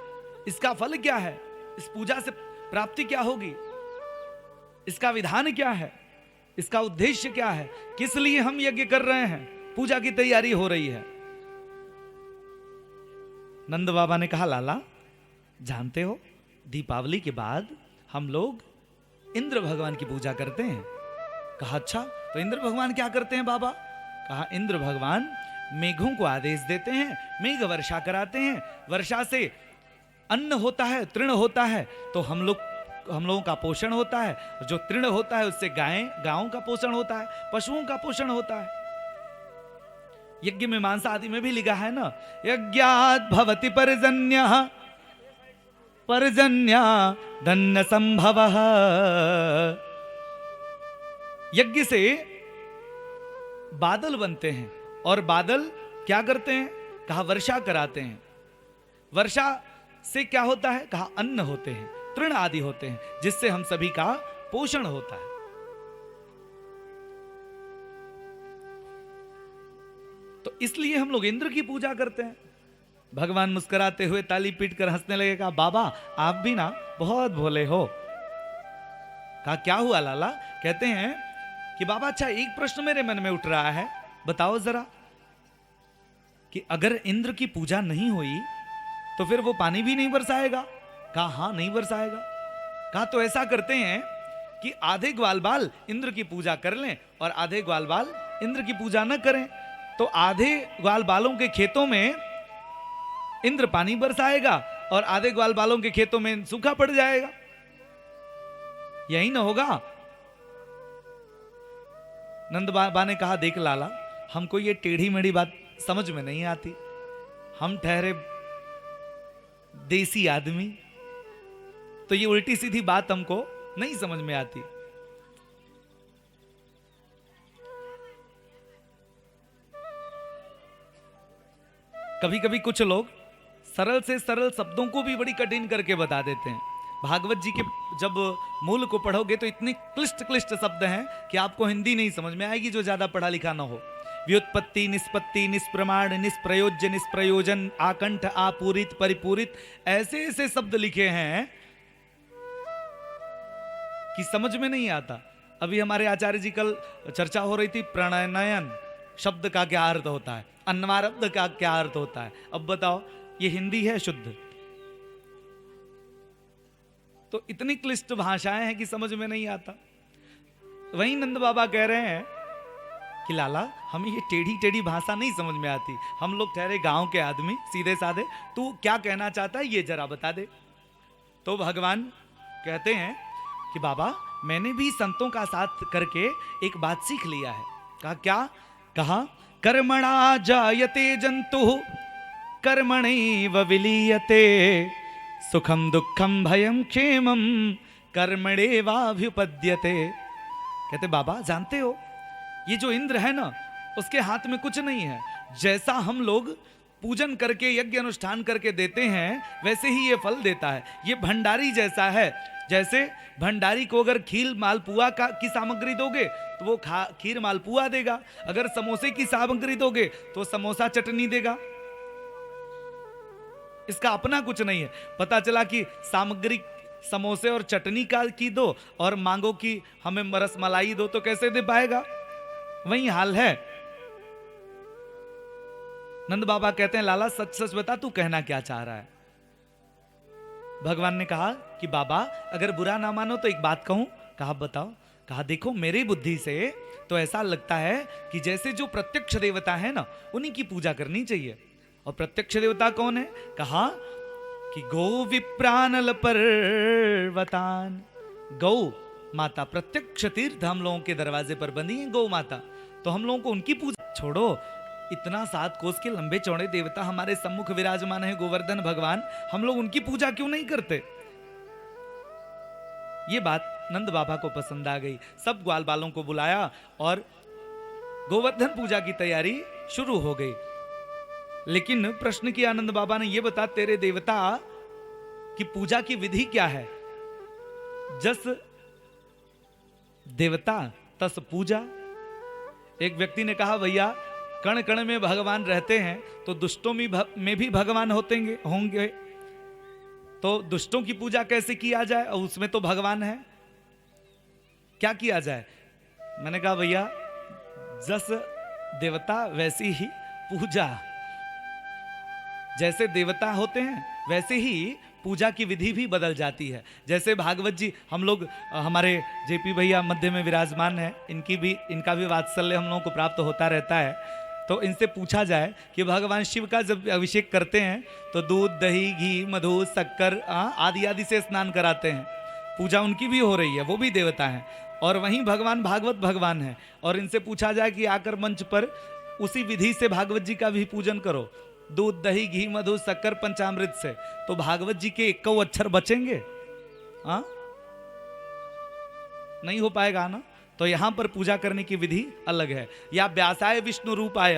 इसका फल क्या है? इस पूजा से प्राप्ति क्या होगी? इसका विधान क्या है? इसका उद्देश्य क्या है? किस लिए हम यज्ञ कर रहे हैं? पूजा की तैयारी हो रही है। नंद बाबा ने कहा लाला जानते हो, दीपावली के बाद हम लोग इंद्र भगवान की पूजा करते हैं। कहा अच्छा, तो इंद्र भगवान क्या करते हैं बाबा? कहा इंद्र भगवान मेघों को आदेश देते हैं, मेघ वर्षा कराते हैं, वर्षा से अन्न होता है, तृण होता है, तो हम लोगों का पोषण होता है, जो तृण होता है उससे गायों का पोषण होता है, पशुओं का पोषण होता है। यज्ञ में मांस आदि में भी लिखा है ना, यज्ञात् भवति पर्जन्यः पर्जन्या धन्य संभवः। यज्ञ से बादल बनते हैं, और बादल क्या करते हैं? कहा वर्षा कराते हैं। वर्षा से क्या होता है? कहा अन्न होते हैं, तृण आदि होते हैं, जिससे हम सभी का पोषण होता है। तो इसलिए हम लोग इंद्र की पूजा करते हैं। भगवान मुस्कुराते हुए ताली पीट कर हंसने लगे। कहा बाबा आप भी ना बहुत भोले हो। कहा क्या हुआ लाला? कहते हैं कि बाबा अच्छा एक प्रश्न मेरे मन में उठ रहा है, बताओ जरा कि अगर इंद्र की पूजा नहीं हुई तो फिर वो पानी भी नहीं बरसाएगा? कहा हाँ नहीं बरसाएगा। कहा तो ऐसा करते हैं कि आधे ग्वाल बाल इंद्र की पूजा कर लें और आधे ग्वाल बाल इंद्र की पूजा न करें, तो आधे ग्वाल बालों के खेतों में इंद्र पानी बरसाएगा और आधे ग्वाल बालों के खेतों में सूखा पड़ जाएगा। यही ना होगा? नंद बाबा ने कहा देख लाला, हमको ये टेढ़ी मेढ़ी बात समझ में नहीं आती। हम ठहरे देसी आदमी, तो ये उल्टी सीधी बात हमको नहीं समझ में आती। कभी कभी कुछ लोग सरल से सरल शब्दों को भी बड़ी कठिन करके बता देते हैं। भागवत जी के जब मूल को पढ़ोगे तो इतने क्लिष्ट क्लिष्ट शब्द हैं कि आपको हिंदी नहीं समझ में आएगी जो ज्यादा पढ़ा लिखा ना हो। व्युत्पत्ति, निष्पत्ति, निष्प्रमाण, निष्प्रयोज्य, निष्प्रयोजन, आकंठ, आपूरित, परिपूरित, ऐसे ऐसे शब्द लिखे हैं कि समझ में नहीं आता। अभी हमारे आचार्य जी कल चर्चा हो रही थी, प्रणयन शब्द का क्या अर्थ होता है, अन्वारब्ध का क्या अर्थ होता है। अब बताओ ये हिंदी है शुद्ध? तो इतनी क्लिष्ट भाषाएं हैं कि समझ में नहीं आता। वहीं नंद बाबा कह रहे हैं कि लाला हमें ये टेढ़ी टेढ़ी भाषा नहीं समझ में आती, हम लोग ठहरे गांव के आदमी सीधे साधे, तू क्या कहना चाहता है ये जरा बता दे। तो भगवान कहते हैं कि बाबा मैंने भी संतों का साथ करके एक बात सीख लिया है। कहा क्या? कहा कर्मणा जायते जंतु कर्मणैव विलीयते, सुखम दुखम भयम क्षेमम कर्मणेवाभ्युपद्यते। कहते बाबा जानते हो ये जो इंद्र है ना उसके हाथ में कुछ नहीं है। जैसा हम लोग पूजन करके यज्ञ अनुष्ठान करके देते हैं वैसे ही ये फल देता है। ये भंडारी जैसा है, जैसे भंडारी को अगर खीर मालपुआ की सामग्री दोगे तो वो खीर मालपुआ देगा, अगर समोसे की सामग्री दोगे तो समोसा चटनी देगा। इसका अपना कुछ नहीं है। पता चला कि सामग्री समोसे और चटनी का की दो और मांगो कि हमें रस मलाई दो, तो कैसे दे पाएगा? वही हाल है। नंद बाबा कहते हैं लाला सच सच बता तू कहना क्या चाह रहा है। भगवान ने कहा कि बाबा अगर बुरा ना मानो तो एक बात कहूं। कहा बताओ। कहा देखो मेरी बुद्धि से तो ऐसा लगता है कि जैसे जो प्रत्यक्ष देवता है ना उन्हीं की पूजा करनी चाहिए। और प्रत्यक्ष देवता कौन है? कहा कि गौ विप्रानल पर्वतान, गौ माता प्रत्यक्ष तीर्थ हम लोगों के दरवाजे पर बंधी है गौ माता, तो हम लोगों को उनकी पूजा छोड़ो। इतना 7 कोस के लंबे चौड़े देवता हमारे सम्मुख विराजमान है गोवर्धन भगवान, हम लोग उनकी पूजा क्यों नहीं करते? ये बात नंद बाबा को पसंद आ गई। सब ग्वाल बालों को बुलाया और गोवर्धन पूजा की तैयारी शुरू हो गई। लेकिन प्रश्न किया आनंद बाबा ने, ये बता तेरे देवता की पूजा की विधि क्या है? जस देवता तस पूजा। एक व्यक्ति ने कहा भैया कण कण में भगवान रहते हैं तो दुष्टों में भी भगवान होंगे, तो दुष्टों की पूजा कैसे किया जाए? और उसमें तो भगवान है, क्या किया जाए? मैंने कहा भैया जस देवता वैसी ही पूजा, जैसे देवता होते हैं वैसे ही पूजा की विधि भी बदल जाती है। जैसे भागवत जी हम लोग, हमारे जेपी भैया मध्य में विराजमान है, इनका भी वात्सल्य हम लोगों को प्राप्त होता रहता है। तो इनसे पूछा जाए कि भगवान शिव का जब अभिषेक करते हैं तो दूध दही घी मधु शक्कर आदि आदि से स्नान कराते हैं, पूजा उनकी भी हो रही है, वो भी देवता हैं। और वहीं भगवान भागवत भगवान है, और इनसे पूछा जाए कि आकर मंच पर उसी विधि से भागवत जी का भी पूजन करो, दूध दही घी मधु शक्कर पंचामृत से, तो भागवत जी के 1 अक्षर बचेंगे? नहीं हो पाएगा ना। तो यहां पर पूजा करने की विधि अलग है। या व्यासाय विष्णु रूपाय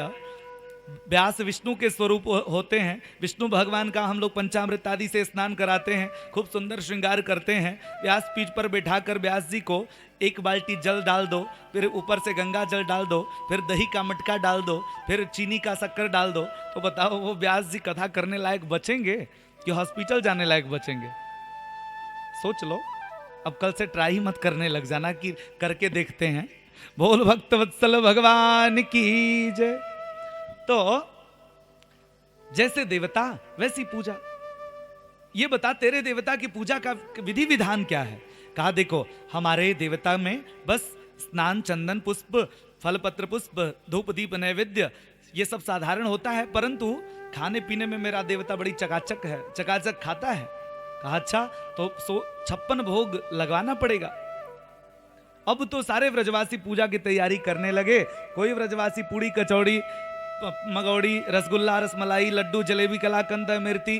व्यास विष्णु के स्वरूप होते हैं। विष्णु भगवान का हम लोग पंचामृत आदि से स्नान कराते हैं, खूब सुंदर श्रृंगार करते हैं। व्यास पीठ पर बैठाकर व्यास जी को एक बाल्टी जल डाल दो, फिर ऊपर से गंगा जल डाल दो, फिर दही का मटका डाल दो, फिर चीनी का शक्कर डाल दो, तो बताओ वो व्यास जी कथा करने लायक बचेंगे कि हॉस्पिटल जाने लायक बचेंगे? सोच लो। अब कल से ट्राई मत करने लग जाना कि करके देखते हैं। बोल भक्त वत्सल भगवान की जय। तो जैसे देवता वैसी पूजा। ये बता तेरे देवता की पूजा का विधि विधान क्या है? कहा देखो हमारे देवता में बस स्नान, चंदन, पुष्प, फल पत्र पुष्प, धूप दीप नैवेद्य ये सब साधारण होता है, परंतु खाने पीने में मेरा देवता बड़ी चकाचक है, चकाचक खाता है। कहा अच्छा तो 56 भोग लगवाना पड़ेगा। अब तो सारे व्रजवासी पूजा की तैयारी करने लगे। कोई व्रजवासी पूड़ी कचौड़ी मगौड़ी रसगुल्ला रसमलाई लड्डू जलेबी कलाकंद मिर्ती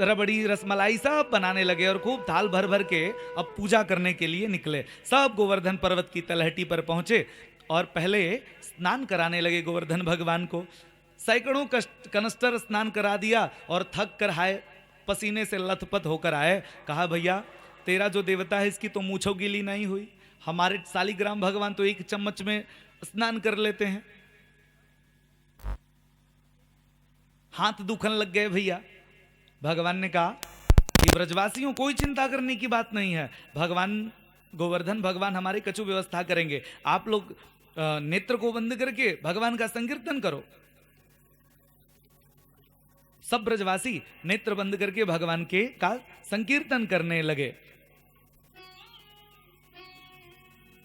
रबड़ी रसमलाई सब बनाने लगे और खूब थाल भर भर के अब पूजा करने के लिए निकले। सब गोवर्धन पर्वत की तलहटी पर पहुंचे और पहले स्नान कराने लगे गोवर्धन भगवान को। सैकड़ों कनस्तर स्नान करा दिया और थक कर हाय पसीने से लथपथ होकर आए। कहा भैया तेरा जो देवता है इसकी तो मूंछों गीली नहीं हुई, हमारे शालिग्राम भगवान तो एक चम्मच में स्नान कर लेते हैं। हाथ दुखन लग गए भैया। भगवान ने कहा कि ब्रजवासियों कोई चिंता करने की बात नहीं है, भगवान गोवर्धन भगवान हमारी कछु व्यवस्था करेंगे। आप लोग नेत्र को बंद करके भगवान का संकीर्तन करो। सब ब्रजवासी नेत्र बंद करके भगवान के का संकीर्तन करने लगे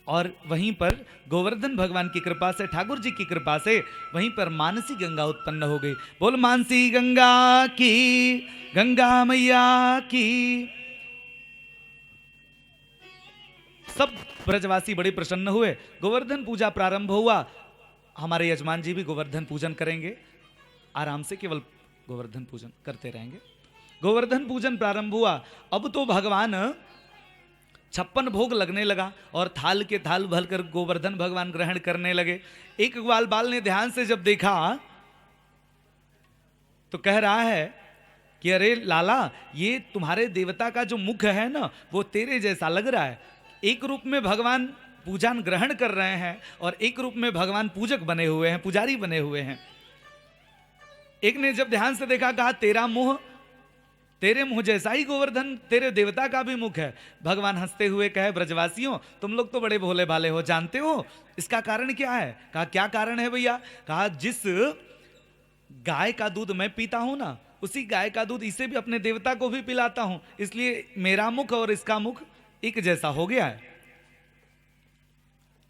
और वहीं पर गोवर्धन भगवान की कृपा से, ठाकुर जी की कृपा से वहीं पर मानसी गंगा उत्पन्न हो गई। बोल मानसी गंगा की, गंगा मैया की। सब ब्रजवासी बड़े प्रसन्न हुए। गोवर्धन पूजा प्रारंभ हुआ। हमारे यजमान जी भी गोवर्धन पूजन करेंगे, आराम से केवल गोवर्धन पूजन करते रहेंगे। गोवर्धन पूजन प्रारंभ हुआ। अब तो भगवान 56 भोग लगने लगा और थाल के थाल भरकर गोवर्धन भगवान ग्रहण करने लगे। एक ग्वाल बाल ने ध्यान से जब देखा तो कह रहा है कि अरे लाला ये तुम्हारे देवता का जो मुख है ना वो तेरे जैसा लग रहा है। एक रूप में भगवान पूजन ग्रहण कर रहे हैं और एक रूप में भगवान पूजक बने हुए हैं, पुजारी बने हुए हैं। एक ने जब ध्यान से देखा कहा तेरा मुंह तेरे मुंह जैसा ही गोवर्धन तेरे देवता का भी मुख है। भगवान हंसते हुए कहे ब्रजवासियों तुम लोग तो बड़े भोले भाले हो, जानते हो इसका कारण क्या है? कहा क्या कारण है भैया? कहा जिस गाय का दूध मैं पीता हूं ना उसी गाय का दूध इसे भी अपने देवता को भी पिलाता हूं, इसलिए मेरा मुख और इसका मुख एक जैसा हो गया है।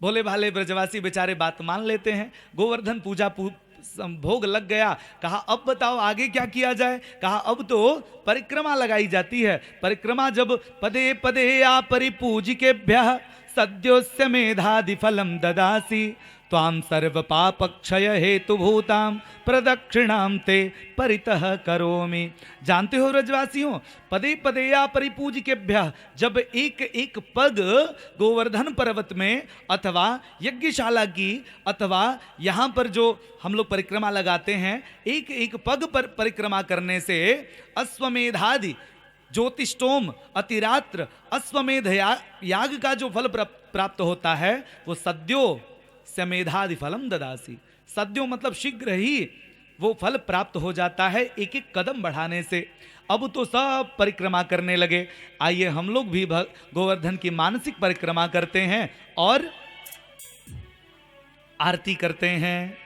भोले भाले ब्रजवासी बेचारे बात मान लेते हैं। गोवर्धन पूजा भोग लग गया। कहा अब बताओ आगे क्या किया जाए? कहा अब तो परिक्रमा लगाई जाती है। परिक्रमा जब पदे पदे या परिपूजिकेभ्यः सद्योस्य मेधादि फलम ददासी त्वाम सर्व पाप क्षय हेतु भूताम प्रदक्षिणाम ते परितः करोमि। जानते हो ब्रजवासियों पदे पदे या परिपूजिकेभ्यः जब एक एक पग गोवर्धन पर्वत में अथवा यज्ञशाला की अथवा यहाँ पर जो हम लोग परिक्रमा लगाते हैं एक एक पग पर परिक्रमा करने से अश्वमेधादि ज्योतिष्टोम अतिरात्र अश्वमेध याग का जो फल प्राप्त होता है वो सद्यो समेधादि फलम ददासी। सद्यो मतलब शीघ्र ही वो फल प्राप्त हो जाता है एक एक कदम बढ़ाने से। अब तो सब परिक्रमा करने लगे। आइए हम लोग भी गोवर्धन की मानसिक परिक्रमा करते हैं और आरती करते हैं।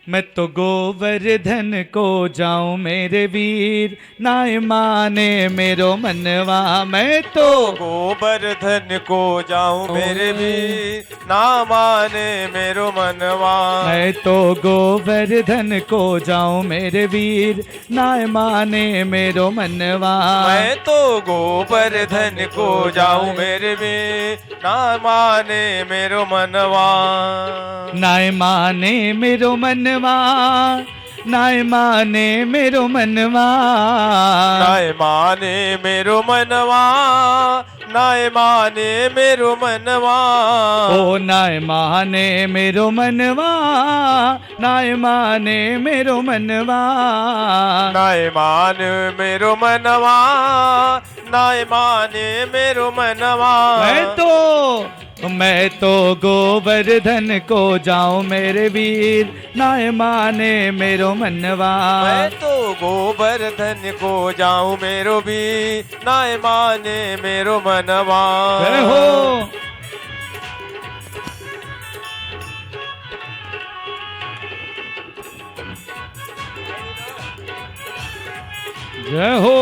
मैं तो गोवर्धन को जाऊं मेरे वीर नाय माने मेरो मनवा। मैं तो गोवर्धन को जाऊं मेरे वीर ना माने मेरो मनवा। मैं तो गोवर्धन को जाऊं मेरे वीर नाय माने मेरो मनवा। मैं तो गोवर्धन को जाऊं मेरे वीर ना माने मेरो मनवा। नाय माने मेरो मनवा नाय माने मेरो मनवा, नाय माने मेरो मनवा, नाय माने मेरो मनवा, ओ नाय माने मेरो मनवा, नाय माने मेरो मनवा, नाय माने मेरो मनवा, नाय माने मेरो मनवा। मैं तो गोवर्धन को जाऊं मेरे वीर, नाय माने मेरो मनवा। मैं तो गोवर्धन को जाऊं मेरो भी, नाय माने मेरो मनवा। जय हो। जय हो।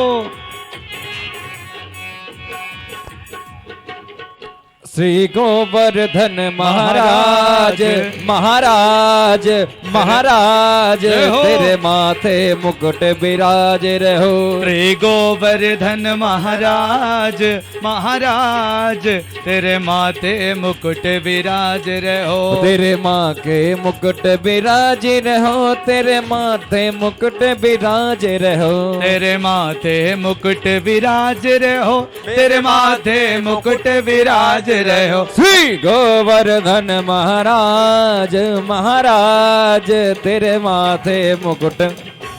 श्री गोवर्धन महाराज महाराज महाराज, तेरे माथे मुकुट विराज रहो। श्री गोवर्धन महाराज महाराज, तेरे माथे मुकुट विराज रहो। तेरे माँ के मुकुट विराज रहो, तेरे माथे मुकुट विराज रहो। तेरे माथे मुकुट विराज रहो, तेरे माथे मुकुट विराज रहो। श्री गोवर्धन महाराज महाराज, तेरे माथे मुकुट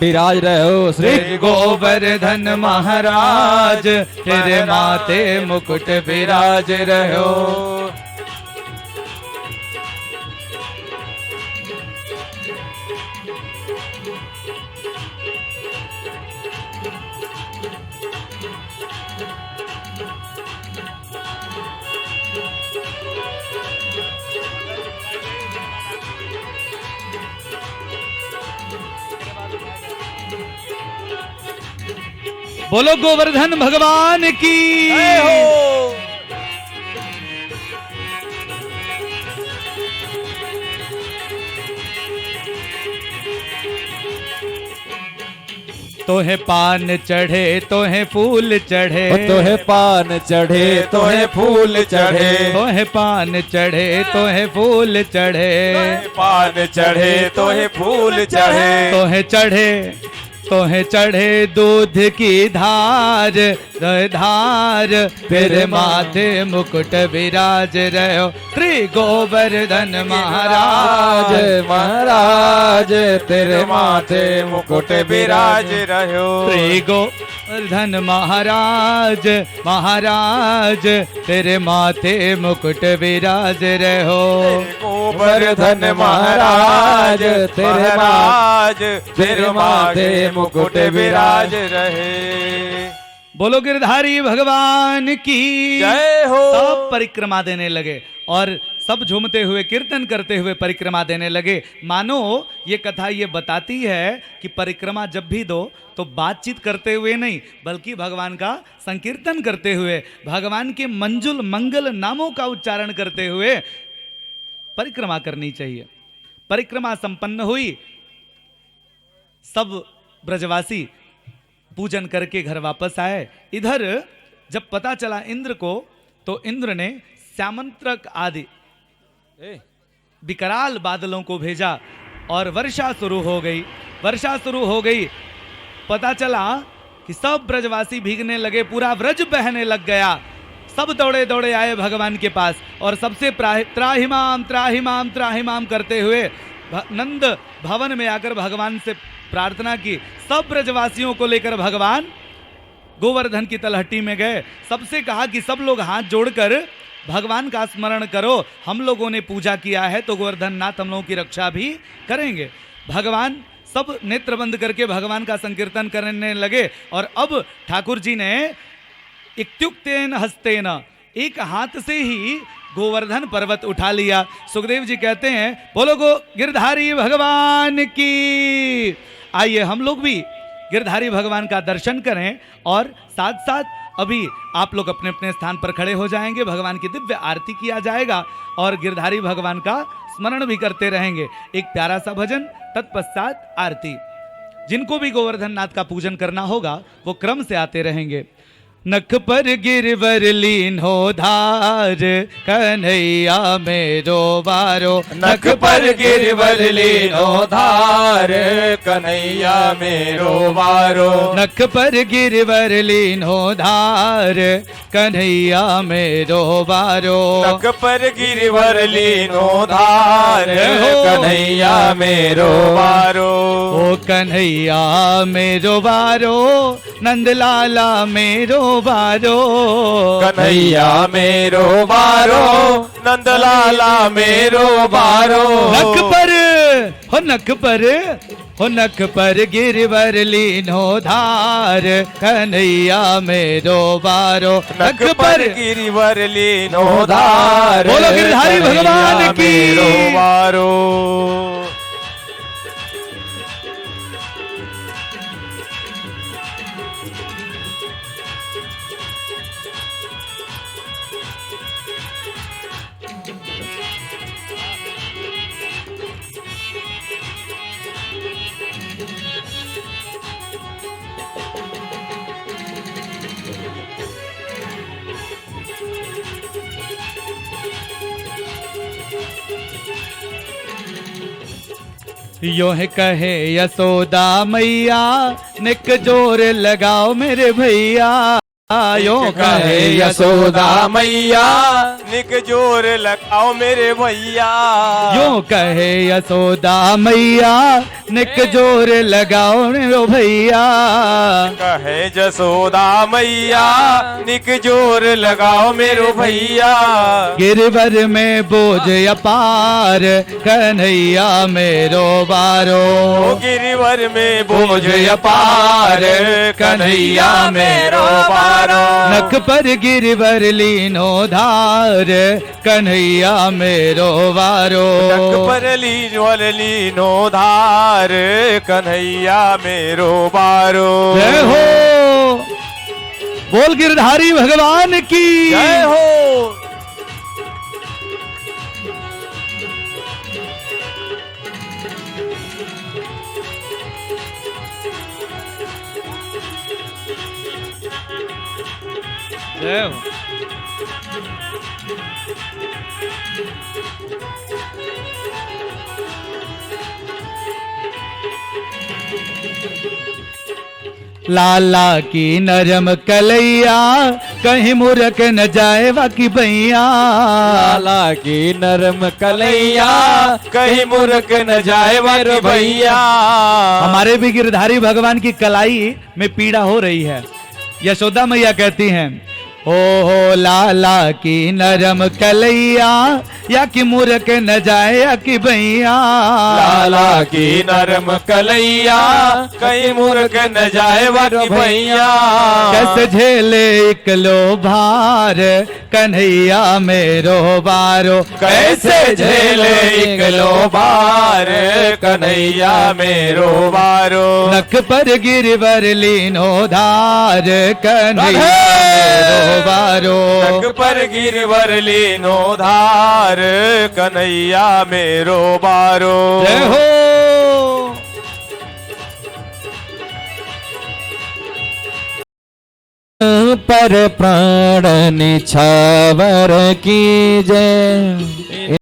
विराज रहो। श्री गोवर्धन महाराज, तेरे माथे मुकुट विराज रहो। बोलो गोवर्धन भगवान की जय हो। तोहे पान चढ़े तोहे फूल चढ़े, तोहे पान चढ़े तोहे फूल चढ़े। तोहे पान चढ़े तोहे फूल चढ़े। पान चढ़े तोहे फूल चढ़े। तोहे चढ़े तोहे चढ़े दूध की धार धार, तेरे माथे मुकुट विराज रहो। श्री गोवर्धन महाराज महाराज, तेरे माथे मुकुट विराज रहो। श्री गोवर्धन महाराज महाराज, तेरे माथे मुकुट विराज रहो। गोवर्धन महाराज तेरे महाराज, तेरे माथे मुकुट विराज रहे। बोलो गिरधारी भगवान की जय हो। सब परिक्रमा देने लगे और सब झूमते हुए कीर्तन करते हुए परिक्रमा देने लगे। मानो ये कथा ये बताती है कि परिक्रमा जब भी दो तो बातचीत करते हुए नहीं, बल्कि भगवान का संकीर्तन करते हुए, भगवान के मंजुल मंगल नामों का उच्चारण करते हुए परिक्रमा करनी चाहिए। परिक्रमा संपन्न हुई, सब ब्रजवासी पूजन करके घर वापस आए। इधर जब पता चला इंद्र को, तो इंद्र ने श्यामंत्रक आदि विकराल बादलों को भेजा और वर्षा शुरू हो गई। वर्षा शुरू हो गई, पता चला कि सब ब्रजवासी भीगने लगे, पूरा ब्रज बहने लग गया। सब दौड़े दौड़े आए भगवान के पास और सबसे त्राहिमाम त्राहिमाम त्राहिमाम करते हुए नंद भवन में आकर भगवान से प्रार्थना की। सब ब्रजवासियों को लेकर भगवान गोवर्धन की तलहटी में गए। सबसे कहा कि सब लोग हाथ जोड़कर भगवान का स्मरण करो, हम लोगों ने पूजा किया है तो गोवर्धन नाथ हम लोगों की रक्षा भी करेंगे। भगवान सब नेत्र बंद करके भगवान का संकीर्तन करने लगे। और अब ठाकुर जी ने इत्युक्तेन हस्तेन, एक हाथ से ही गोवर्धन पर्वत उठा लिया। सुखदेव जी कहते हैं बोलो गो गिरधारी भगवान की। आइए हम लोग भी गिरधारी भगवान का दर्शन करें और साथ साथ अभी आप लोग अपने अपने स्थान पर खड़े हो जाएंगे, भगवान की दिव्य आरती किया जाएगा और गिरधारी भगवान का स्मरण भी करते रहेंगे। एक प्यारा सा भजन, तत्पश्चात आरती। जिनको भी गोवर्धन नाथ का पूजन करना होगा वो क्रम से आते रहेंगे। नख पर गिरवर लीन हो धार कन्हैया मेरो बारो। नख पर गिरवर लीनो धार कन्हैया मेरो बारो। नख पर गिरवर लीन हो धार कन्हैया मेरो बारो। नख पर गिरवर लीनो धार कन्हैया मेरो बारो। ओ कन्हैया मेरो बारो नंदलाला मेरो बारो। कन्हैया मेरो बारो नंदलाला मेरो बारो। नख पर हो नख पर हो नख पर गिरवर लीनो धार कन्हैया मेरो बारो। नख पर गिरवर लीनो धार बोलो गिरधारी भगवान की। मेरो बारो। यो है कहे यशोदा मैया निक जोर लगाओ मेरे भैया। यो कहे यशोदा मैया निक जोर लगाओ मेरे भैया। यो कहे यशोदा मैया निक जोर लगाओ मेरे भैया। कहे यशोदा मैया निक जोर लगाओ मेरो भैया। गिरवर में बोझ अपार कन्हैया मेरो बारो। गिरवर में बोझ अपार कन्हैया मेरो बारो। नख पर गिरवर लीनो धार कन्हैया मेरो बारो। नख पर लीनो धार कन्हैया मेरो बारो। जय हो बोल गिरधारी भगवान की जय हो। जय हो। लाला की नरम कलैया कहीं मुरक न जाए बाकी भैया। लाला की नरम कलैया कहीं मुरक न जाए मेरे भैया। हमारे भी गिरधारी भगवान की कलाई में पीड़ा हो रही है। यशोदा मैया कहती हैं ओ हो लाला की नरम कलैया या कि मुरक न जाए या कि भैया। लाला की नरम कलैया कहीं मुरक न जाए बाकी भैया। कैसे झेले इकलो भार कन्हैया मेरो बारो। कैसे झेले इकलो भार कन्हैया मेरो बारो। नख पर गिरवर लीनो धार कन्हैया मेरो बारो। नख पर गिरवर लीनो धार कन्हैया मेरो बारो। जय हो। पर प्राण निछावर की जय।